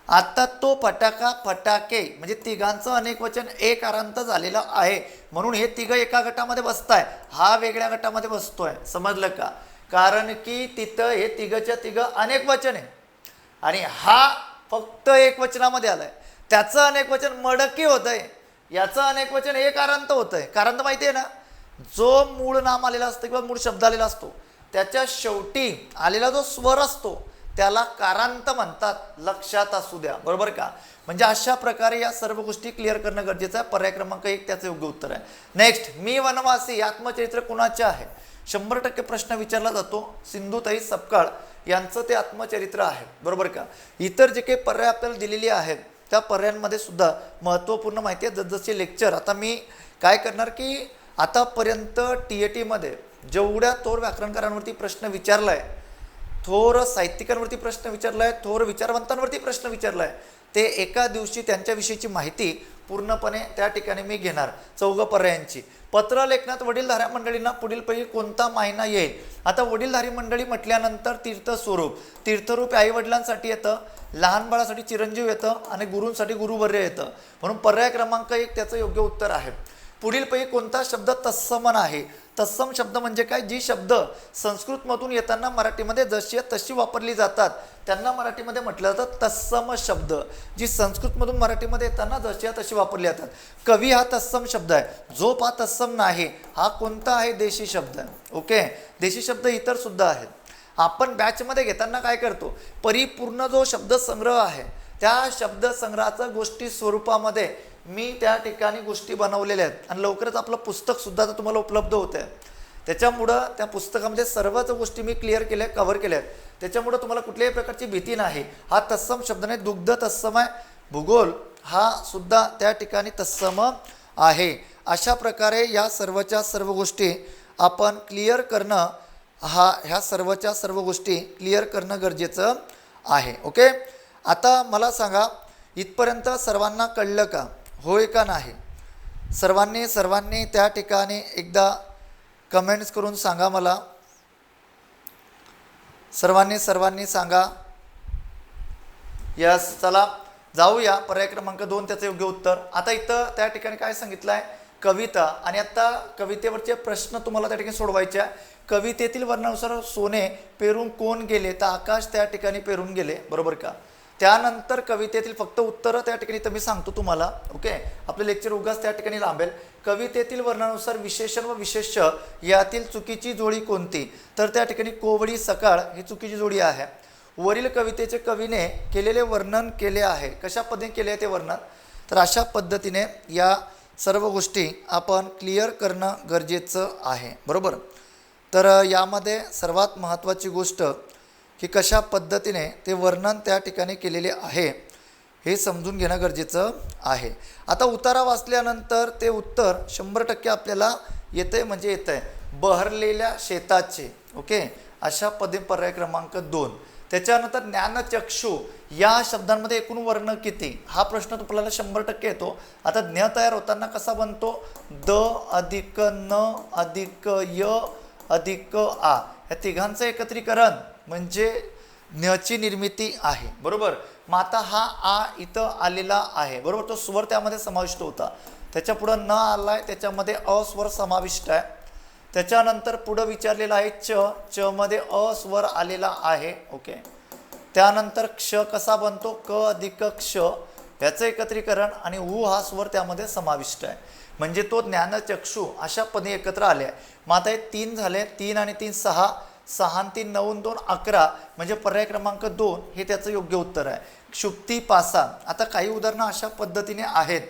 आता तो फटाका, फटाके म्हणजे तिघांचं अनेक वचन एकारांत झालेलं आहे, म्हणून हे तिघं एका गटामध्ये बसताय, हा वेगळ्या गटामध्ये बसतोय, समजलं का. कारण की तिथं हे तिघच्या तिघं अनेक वचन आहे आणि हा फक्त एक वचनामध्ये आलाय. त्याचं अनेक वचन मडकी होतंय, याचं अनेक वचन एकारांत होतंय. कारण तर माहिती आहे ना, जो मूळ नाम आलेला असतं किंवा मूळ शब्द आलेला असतो त्याच्या शेवटी आलेला जो स्वर असतो त्याला कारांत म्हणतात, लक्षात असू द्या, बरोबर का. म्हणजे अशा प्रकारे या सर्व गोष्टी क्लिअर करणं गरजेचं आहे. पर्याय क्रमांक 1 त्याचं योग्य उत्तर आहे. नेक्स्ट, मी वनवासी आत्मचरित्र कुणाचे आहे. 100% प्रश्न विचारला जातो. सिंधुताई सपकाळ यांचं ते आत्मचरित्र आहे, बरोबर का. इतर जे काही पर्याय आपल्याला दिलेली आहेत त्या पर्यायांमध्ये सुद्धा महत्त्वपूर्ण माहिती आहे. जसजसे लेक्चर आता मी काय करणार की आतापर्यंत TATमध्ये जेवढ्या थोर व्याकरणकारांवरती प्रश्न विचारला आहे, थोर साहित्यिकांवरती प्रश्न विचारला आहे, थोर विचारवंतांवरती प्रश्न विचारला आहे, ते एका दिवशी त्यांच्याविषयीची माहिती पूर्णपणे त्या ठिकाणी मी घेणार. 4 पर्यायांची. पत्र लेखनात वडीलधाऱ्या मंडळींना पुढीलपैकी कोणता महिना येईल. आता वडीलधारी मंडळी म्हटल्यानंतर तीर्थस्वरूप, तीर्थरूप आई वडिलांसाठी येतं, लहान बाळासाठी चिरंजीव येतं आणि गुरूंसाठी गुरुवर्य येतं, म्हणून पर्याय क्रमांक 1 त्याचं योग्य उत्तर आहे. पुढीलपैकी कोणता शब्द तत्सम आहे. तत्सम शब्द म्हणजे काय, जी शब्द संस्कृतमधून येताना मराठीमध्ये जशी तशी वापरली जातात त्यांना मराठीमध्ये म्हटलं जातं तत्सम शब्द. जी संस्कृतमधून मराठीमध्ये येताना जशी तशी वापरली जातात. कवी हा तत्सम शब्द आहे. झोप हा तत्सम नाही. हा कोणता आहे, देशी शब्द आहे. ओके, देशी शब्द इतर सुद्धा आहेत. आपण बॅचमध्ये घेताना काय करतो, परिपूर्ण जो शब्दसंग्रह आहे त्या शब्दसंग्रहाचा गोष्टी स्वरूपामध्ये मी त्या ठिकाणी गोष्टी बनवलेल्या आहेत आणि लवकरच आपलं पुस्तकसुद्धा आता तुम्हाला उपलब्ध होतं आहे. त्याच्यामुळं त्या पुस्तकामध्ये सर्वच गोष्टी मी क्लिअर केल्या, कव्हर केल्या आहेत. त्याच्यामुळं तुम्हाला कुठल्याही प्रकारची भीती नाही. हा तत्सम शब्द नाही, दुग्ध तत्सम आहे. भूगोल हा सुद्धा त्या ठिकाणी तत्सम आहे. अशा प्रकारे या सर्वच्या सर्व गोष्टी आपण क्लिअर करणं, ह्या सर्वच्या सर्व गोष्टी क्लिअर करणं गरजेचं आहे. ओके, आता मला सांगा इथपर्यंत सर्वांना कळलं का, होय का नाही. सर्वांनी त्या ठिकाणी एकदा कमेंट्स करून सांगा मला. सर्वांनी सांगा. यस, चला जाऊया पर्याय क्रमांक 2 त्याचं योग्य उत्तर. आता इथं त्या ठिकाणी काय सांगितलं आहे, कविता आणि आता कवितेवरचे प्रश्न तुम्हाला त्या ठिकाणी सोडवायचे आहे. कवितेतील वर्णानुसार सोने पेरून कोण गेले, तर आकाश त्या ठिकाणी पेरून गेले, बरोबर का. त्यानंतर कवितेतील फक्त उत्तरं त्या ठिकाणी तर मी सांगतो तुम्हाला. ओके, आपलं लेक्चर उगाच त्या ठिकाणी लांबेल. कवितेतील वर्णानुसार विशेषण व विशेष्य यातील चुकीची जोडी कोणती, तर त्या ठिकाणी कोवळी सकाळ ही चुकीची जोडी आहे. वरील कवितेचे कवीने केलेले वर्णन केले आहे, कशा पद्धतीने केले आहे ते वर्णन, तर अशा पद्धतीने या सर्व गोष्टी आपण क्लिअर करणं गरजेचं आहे, बरोबर. तर यामध्ये सर्वात महत्त्वाची गोष्ट की कशा पद्धतीने ते वर्णन त्या ठिकाणी केलेले आहे हे समजून घेणं गरजेचं आहे. आता उतारा वाचल्यानंतर ते उत्तर 100% आपल्याला येतं आहे, म्हणजे येतं आहे बहरलेल्या शेताचे. ओके, अशा पद्धतीने पर्याय क्रमांक 2. त्याच्यानंतर ज्ञानचक्षु या शब्दांमध्ये एकूण वर्ण किती, हा प्रश्न तुम्हाला 100% येतो. आता ज्ञ तयार होताना कसा बनतो, द अधिक न अधिक य अधिक आ, या तिघांचं एकत्रीकरण म्हणजे ज्ञची निर्मिती आहे, बरोबर. मग आता हा आ इथं आलेला आहे, बरोबर, तो स्वर त्यामध्ये समाविष्ट होता. त्याच्या पुढं न आला आहे, त्याच्यामध्ये अ स्वर समाविष्ट आहे. त्याच्यानंतर पुढं विचारलेलं आहे च मध्ये अ स्वर आलेला आहे. ओके, त्यानंतर क्ष कसा बनतो, क अधिक क्ष याचं एकत्रीकरण आणि उ हा स्वर त्यामध्ये समाविष्ट आहे, म्हणजे तो ज्ञानचक्षु अशा पदे एकत्र आले आहे. मग आता हे 3 झाले, 3 आणि 3 6, 6 आणि 3 9 2 11, म्हणजे पर्याय क्रमांक 2 हे त्याचं योग्य उत्तर आहे. क्षुप्ती पासा. आता काही उदाहरणं अशा पद्धतीने आहेत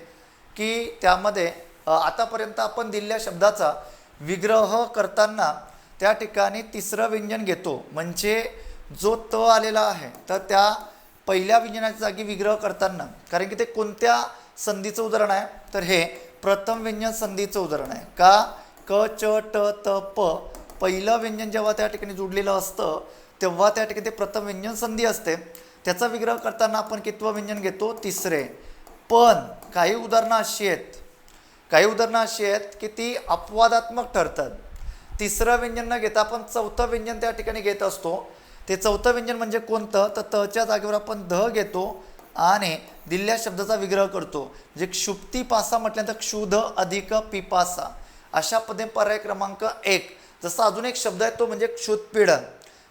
की त्यामध्ये आतापर्यंत आपण दिलेल्या शब्दाचा विग्रह करताना त्या ठिकाणी तिसरं व्यंजन घेतो, म्हणजे जो त आलेला आहे तर त्या पहिल्या व्यंजनाच्या जागी विग्रह करताना, कारण की ते कोणत्या संधीचं उदाहरण आहे, तर हे प्रथम व्यंजन संधीचं उदाहरण आहे. का, क च ट त प पहिलं व्यंजन जेव्हा त्या ठिकाणी जोडलेलं असतं तेव्हा त्या ठिकाणी ते प्रथम व्यंजन संधी असते. त्याचा विग्रह करताना आपण कितवं व्यंजन घेतो, तिसरे. पण काही उदाहरणं अशी आहेत की ती अपवादात्मक ठरतात. तिसरं व्यंजन न घेता आपण चौथं व्यंजन त्या ठिकाणी घेत असतो. ते चौथं व्यंजन म्हणजे कोणतं, तर तच्या जागेवर आपण ध घेतो आणि दिलेल्या शब्दाचा विग्रह करतो. म्हणजे क्षुप्ती पासा म्हटल्यानंतर क्षुध अधिक पिपासा, अशा पद्धतीने पर्याय क्रमांक 1. जसा अजून एक शब्द आहे तो म्हणजे क्षुत्पीडन,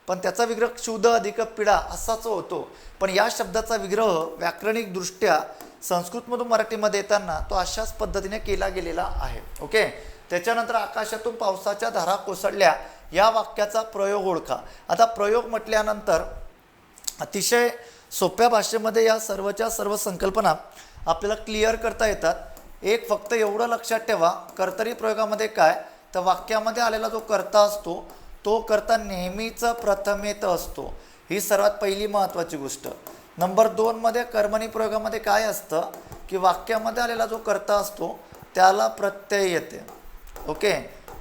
पण त्याचा विग्रह क्षुध अधिक पीडा असाच होतो. पण या शब्दाचा विग्रह व्याकरणिक दृष्ट्या संस्कृतमधून मराठीमध्ये येताना तो अशाच पद्धतीने केला गेलेला आहे. ओके, त्याच्यानंतर आकाशातून पावसाच्या धारा कोसळल्या या वाक्याचा प्रयोग ओळखा. आता प्रयोग म्हटल्यानंतर अतिशय सोप्या भाषेमध्ये या सर्वच्या सर्व संकल्पना आपल्याला क्लिअर करता येतात. एक फक्त एवढं लक्षात ठेवा, कर्तरी प्रयोगामध्ये काय, तर वाक्यामध्ये आलेला जो कर्ता असतो तो कर्ता नेहमीच प्रथमेत असतो, ही सर्वात पहिली महत्त्वाची गोष्ट. नंबर 2 मध्ये कर्मणी प्रयोगामध्ये काय असतं की वाक्यामध्ये आलेला जो कर्ता असतो त्याला प्रत्यय येते. ओके,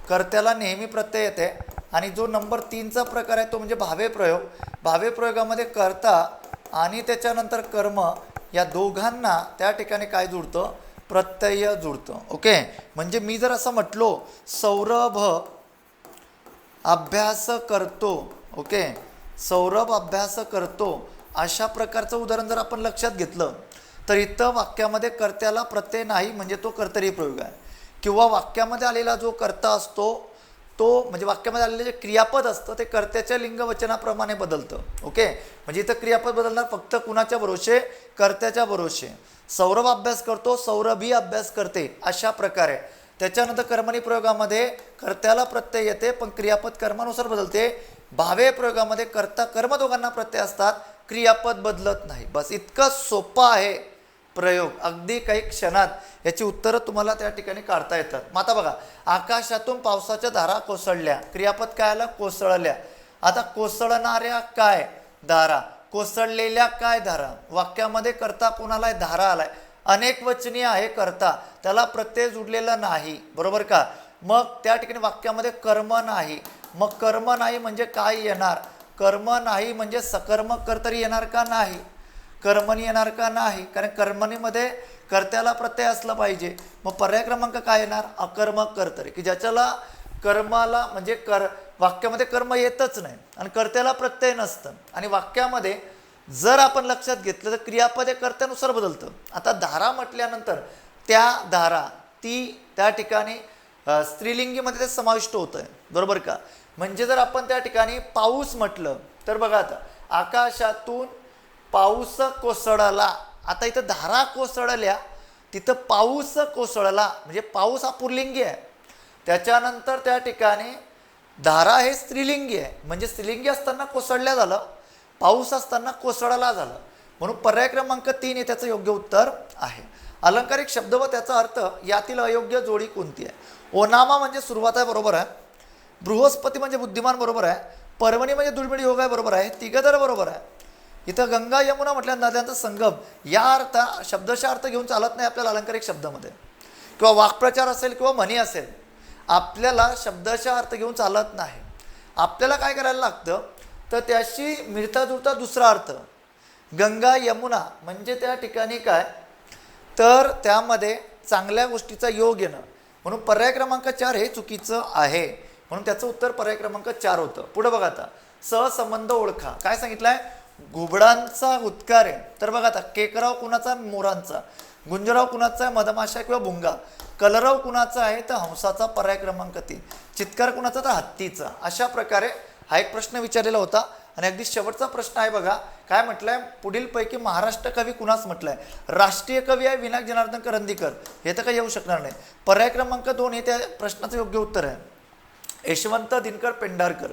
कर्त्याला नेहमी प्रत्यय येते. आणि जो नंबर 3चा प्रकार आहे तो म्हणजे भावे प्रयोग. भावे प्रयोगामध्ये कर्ता आणि त्याच्यानंतर कर्म या दोघांना त्या ठिकाणी काय जुळतं, प्रत्यय जुळतं. ओके, म्हणजे मी जर असं म्हटलो सौरभ अभ्यास करतो, ओके, सौरभ अभ्यास करतो, अशा प्रकारचं उदाहरण जर आपण लक्षात घेतलं तर इथं वाक्यामध्ये कर्त्याला प्रत्यय नाही, म्हणजे तो कर्तरी प्रयोग आहे. किंवा वाक्यामध्ये आलेला जो कर्ता असतो तो म्हणजे वाक्यामध्ये आलेलं जे क्रियापद असतं ते कर्त्याच्या लिंगवचनाप्रमाणे बदलतं. ओके, म्हणजे इथं क्रियापद बदलणार फक्त कुणाच्या भरोशे, कर्त्याच्या भरोशे. सौरभ अभ्यास करतो, सौरभी अभ्यास करते, अशा प्रकारे. त्याच्यानंतर कर्मणी प्रयोगामध्ये कर्त्याला प्रत्यय येते पण क्रियापद कर्मानुसार बदलते. भावे प्रयोगामध्ये कर्ता कर्म दोघांना प्रत्यय असतात, क्रियापद बदलत नाही. बस इतकं सोपं आहे प्रयोग, अगदी काही क्षणात याची उत्तरं तुम्हाला त्या ठिकाणी काढता येतात. मग आता बघा, आकाशातून पावसाच्या धारा कोसळल्या, क्रियापद काय आलं, कोसळल्या. आता कोसळणाऱ्या काय धारा, कोसळलेल्या काय धारा, वाक्यामध्ये कर्ता कोणाला आहे, धारा आलाय, अनेक वचनी आहे कर्ता, त्याला प्रत्यय जुडलेला नाही, बरोबर का. मग त्या ठिकाणी वाक्यामध्ये कर्म नाही, मग कर्म नाही म्हणजे काय येणार, कर्म नाही म्हणजे सकर्म कर्तरी येणार का नाही, कर्मणी येणार का नाही, कारण कर्मणीमध्ये कर्त्याला प्रत्यय असला पाहिजे. मग पर्याय क्रमांक काय येणार, अकर्मक कर्तरी, की ज्याच्याला कर्माला म्हणजे वाक्यामध्ये कर्म येतच नाही आणि कर्त्याला प्रत्यय नसतं. आणि वाक्यामध्ये जर आपण लक्षात घेतलं तर क्रियापद हे कर्त्यानुसार बदलतं. आता धारा म्हटल्यानंतर त्या धारा ती त्या ठिकाणी स्त्रीलिंगीमध्ये ते समाविष्ट होतं आहे, बरोबर का. म्हणजे जर आपण त्या ठिकाणी पाऊस म्हटलं तर बघा आता, आकाशातून पाऊस कोसळला, आता इथं धारा कोसळल्या, तिथं पाऊस कोसळला, म्हणजे पाऊस हा पुल्लिंगी आहे. त्याच्यानंतर त्या ठिकाणी धारा हे स्त्रीलिंगी आहे, म्हणजे स्त्रीलिंगी असताना कोसळल्या झालं, पाऊस असताना कोसळला झालं, म्हणून पर्याय क्रमांक 3 हे त्याचं योग्य उत्तर आहे. अलंकारिक शब्द व त्याचा अर्थ यातील अयोग्य जोडी कोणती आहे. ओनामा म्हणजे सुरुवात आहे, बरोबर आहे. बृहस्पती म्हणजे बुद्धिमान, बरोबर आहे. पर्वणी म्हणजे दुर्मिळ योग आहे, बरोबर आहे. तिघदर, बरोबर आहे. इथं गंगा यमुना म्हटल्या नद्यांचा संगम, या अर्थ शब्दशः अर्थ घेऊन चालत नाही आपल्याला अलंकारिक शब्दामध्ये, किंवा वाक्प्रचार असेल किंवा म्हणी असेल, आपल्याला शब्दशः अर्थ घेऊन चालत नाही. आपल्याला काय करायला लागतं तर त्याशी मिळता जुळता दुसरा अर्थ. गंगा यमुना म्हणजे त्या ठिकाणी काय तर त्यामध्ये चांगल्या गोष्टीचा योग येणं, म्हणून पर्याय क्रमांक 4 हे चुकीचं आहे, म्हणून त्याचं उत्तर पर्याय क्रमांक 4 होतं. पुढे बघा आता, सहसंबंध ओळखा. काय सांगितलं आहे, घुबडांचा उद्गार आहे, तर बघा आता, केकराव कुणाचा, मोरांचा. गुंजराव कुणाचा आहे, मधमाशा किंवा भुंगा. कलरव कुणाचा आहे तर हंसाचा, पर्याय क्रमांक 3. चित्कार कुणाचा तर हत्तीचा. अशा प्रकारे हा एक प्रश्न विचारलेला होता. आणि अगदी शेवटचा प्रश्न आहे बघा, काय म्हटलंय, पुढीलपैकी महाराष्ट्र कवी कुणास म्हटलंय. राष्ट्रीय कवी आहे विनायक जनार्दन करंदीकर, हे तर काही येऊ शकणार नाही. पर्याय क्रमांक 2 हे त्या प्रश्नाचं योग्य उत्तर आहे. यशवंत दिनकर पेंढारकर.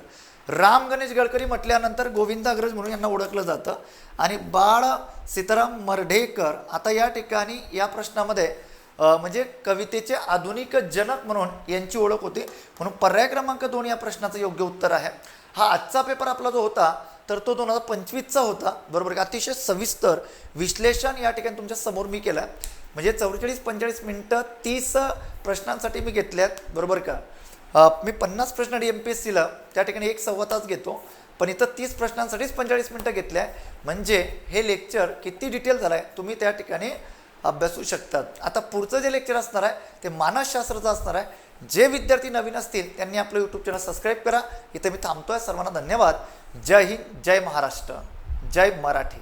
राम गणेश गडकरी म्हटल्यानंतर गोविंदाग्रज म्हणून यांना ओळखलं जातं. आणि बाळ सीताराम मर्ढेकर, आता या ठिकाणी या प्रश्नामध्ये म्हणजे कवितेचे आधुनिक जनक म्हणून यांची ओळख होती, म्हणून पर्याय क्रमांक 2 या प्रश्नाचं योग्य उत्तर आहे. हा आजचा पेपर आपला जो होता तर तो 2025चा होता, बरोबर का. अतिशय सविस्तर विश्लेषण या ठिकाणी तुमच्या समोर मी केलं आहे, म्हणजे 44-45 मिनटं 30 प्रश्नांसाठी मी घेतल्यात, बरोबर का. मी 50 प्रश्न DMPSCला त्या ठिकाणी 1 तास घेतो, पण इथं 30 प्रश्नांसाठीच 45 मिनटं घेतल्या आहे. म्हणजे हे लेक्चर किती डिटेल झालं आहे तुम्ही त्या ठिकाणी अभ्यासू शकतात. आता पुढचं जे लेक्चर असणार आहे ते मानसशास्त्राचं असणार आहे. जे विद्यार्थी नवीन असतील त्यांनी आपलं यूट्यूब चॅनल सबस्क्राईब करा. इथं मी थांबतोय. सर्वांना धन्यवाद. जय हिंद, जय महाराष्ट्र, जय मराठी.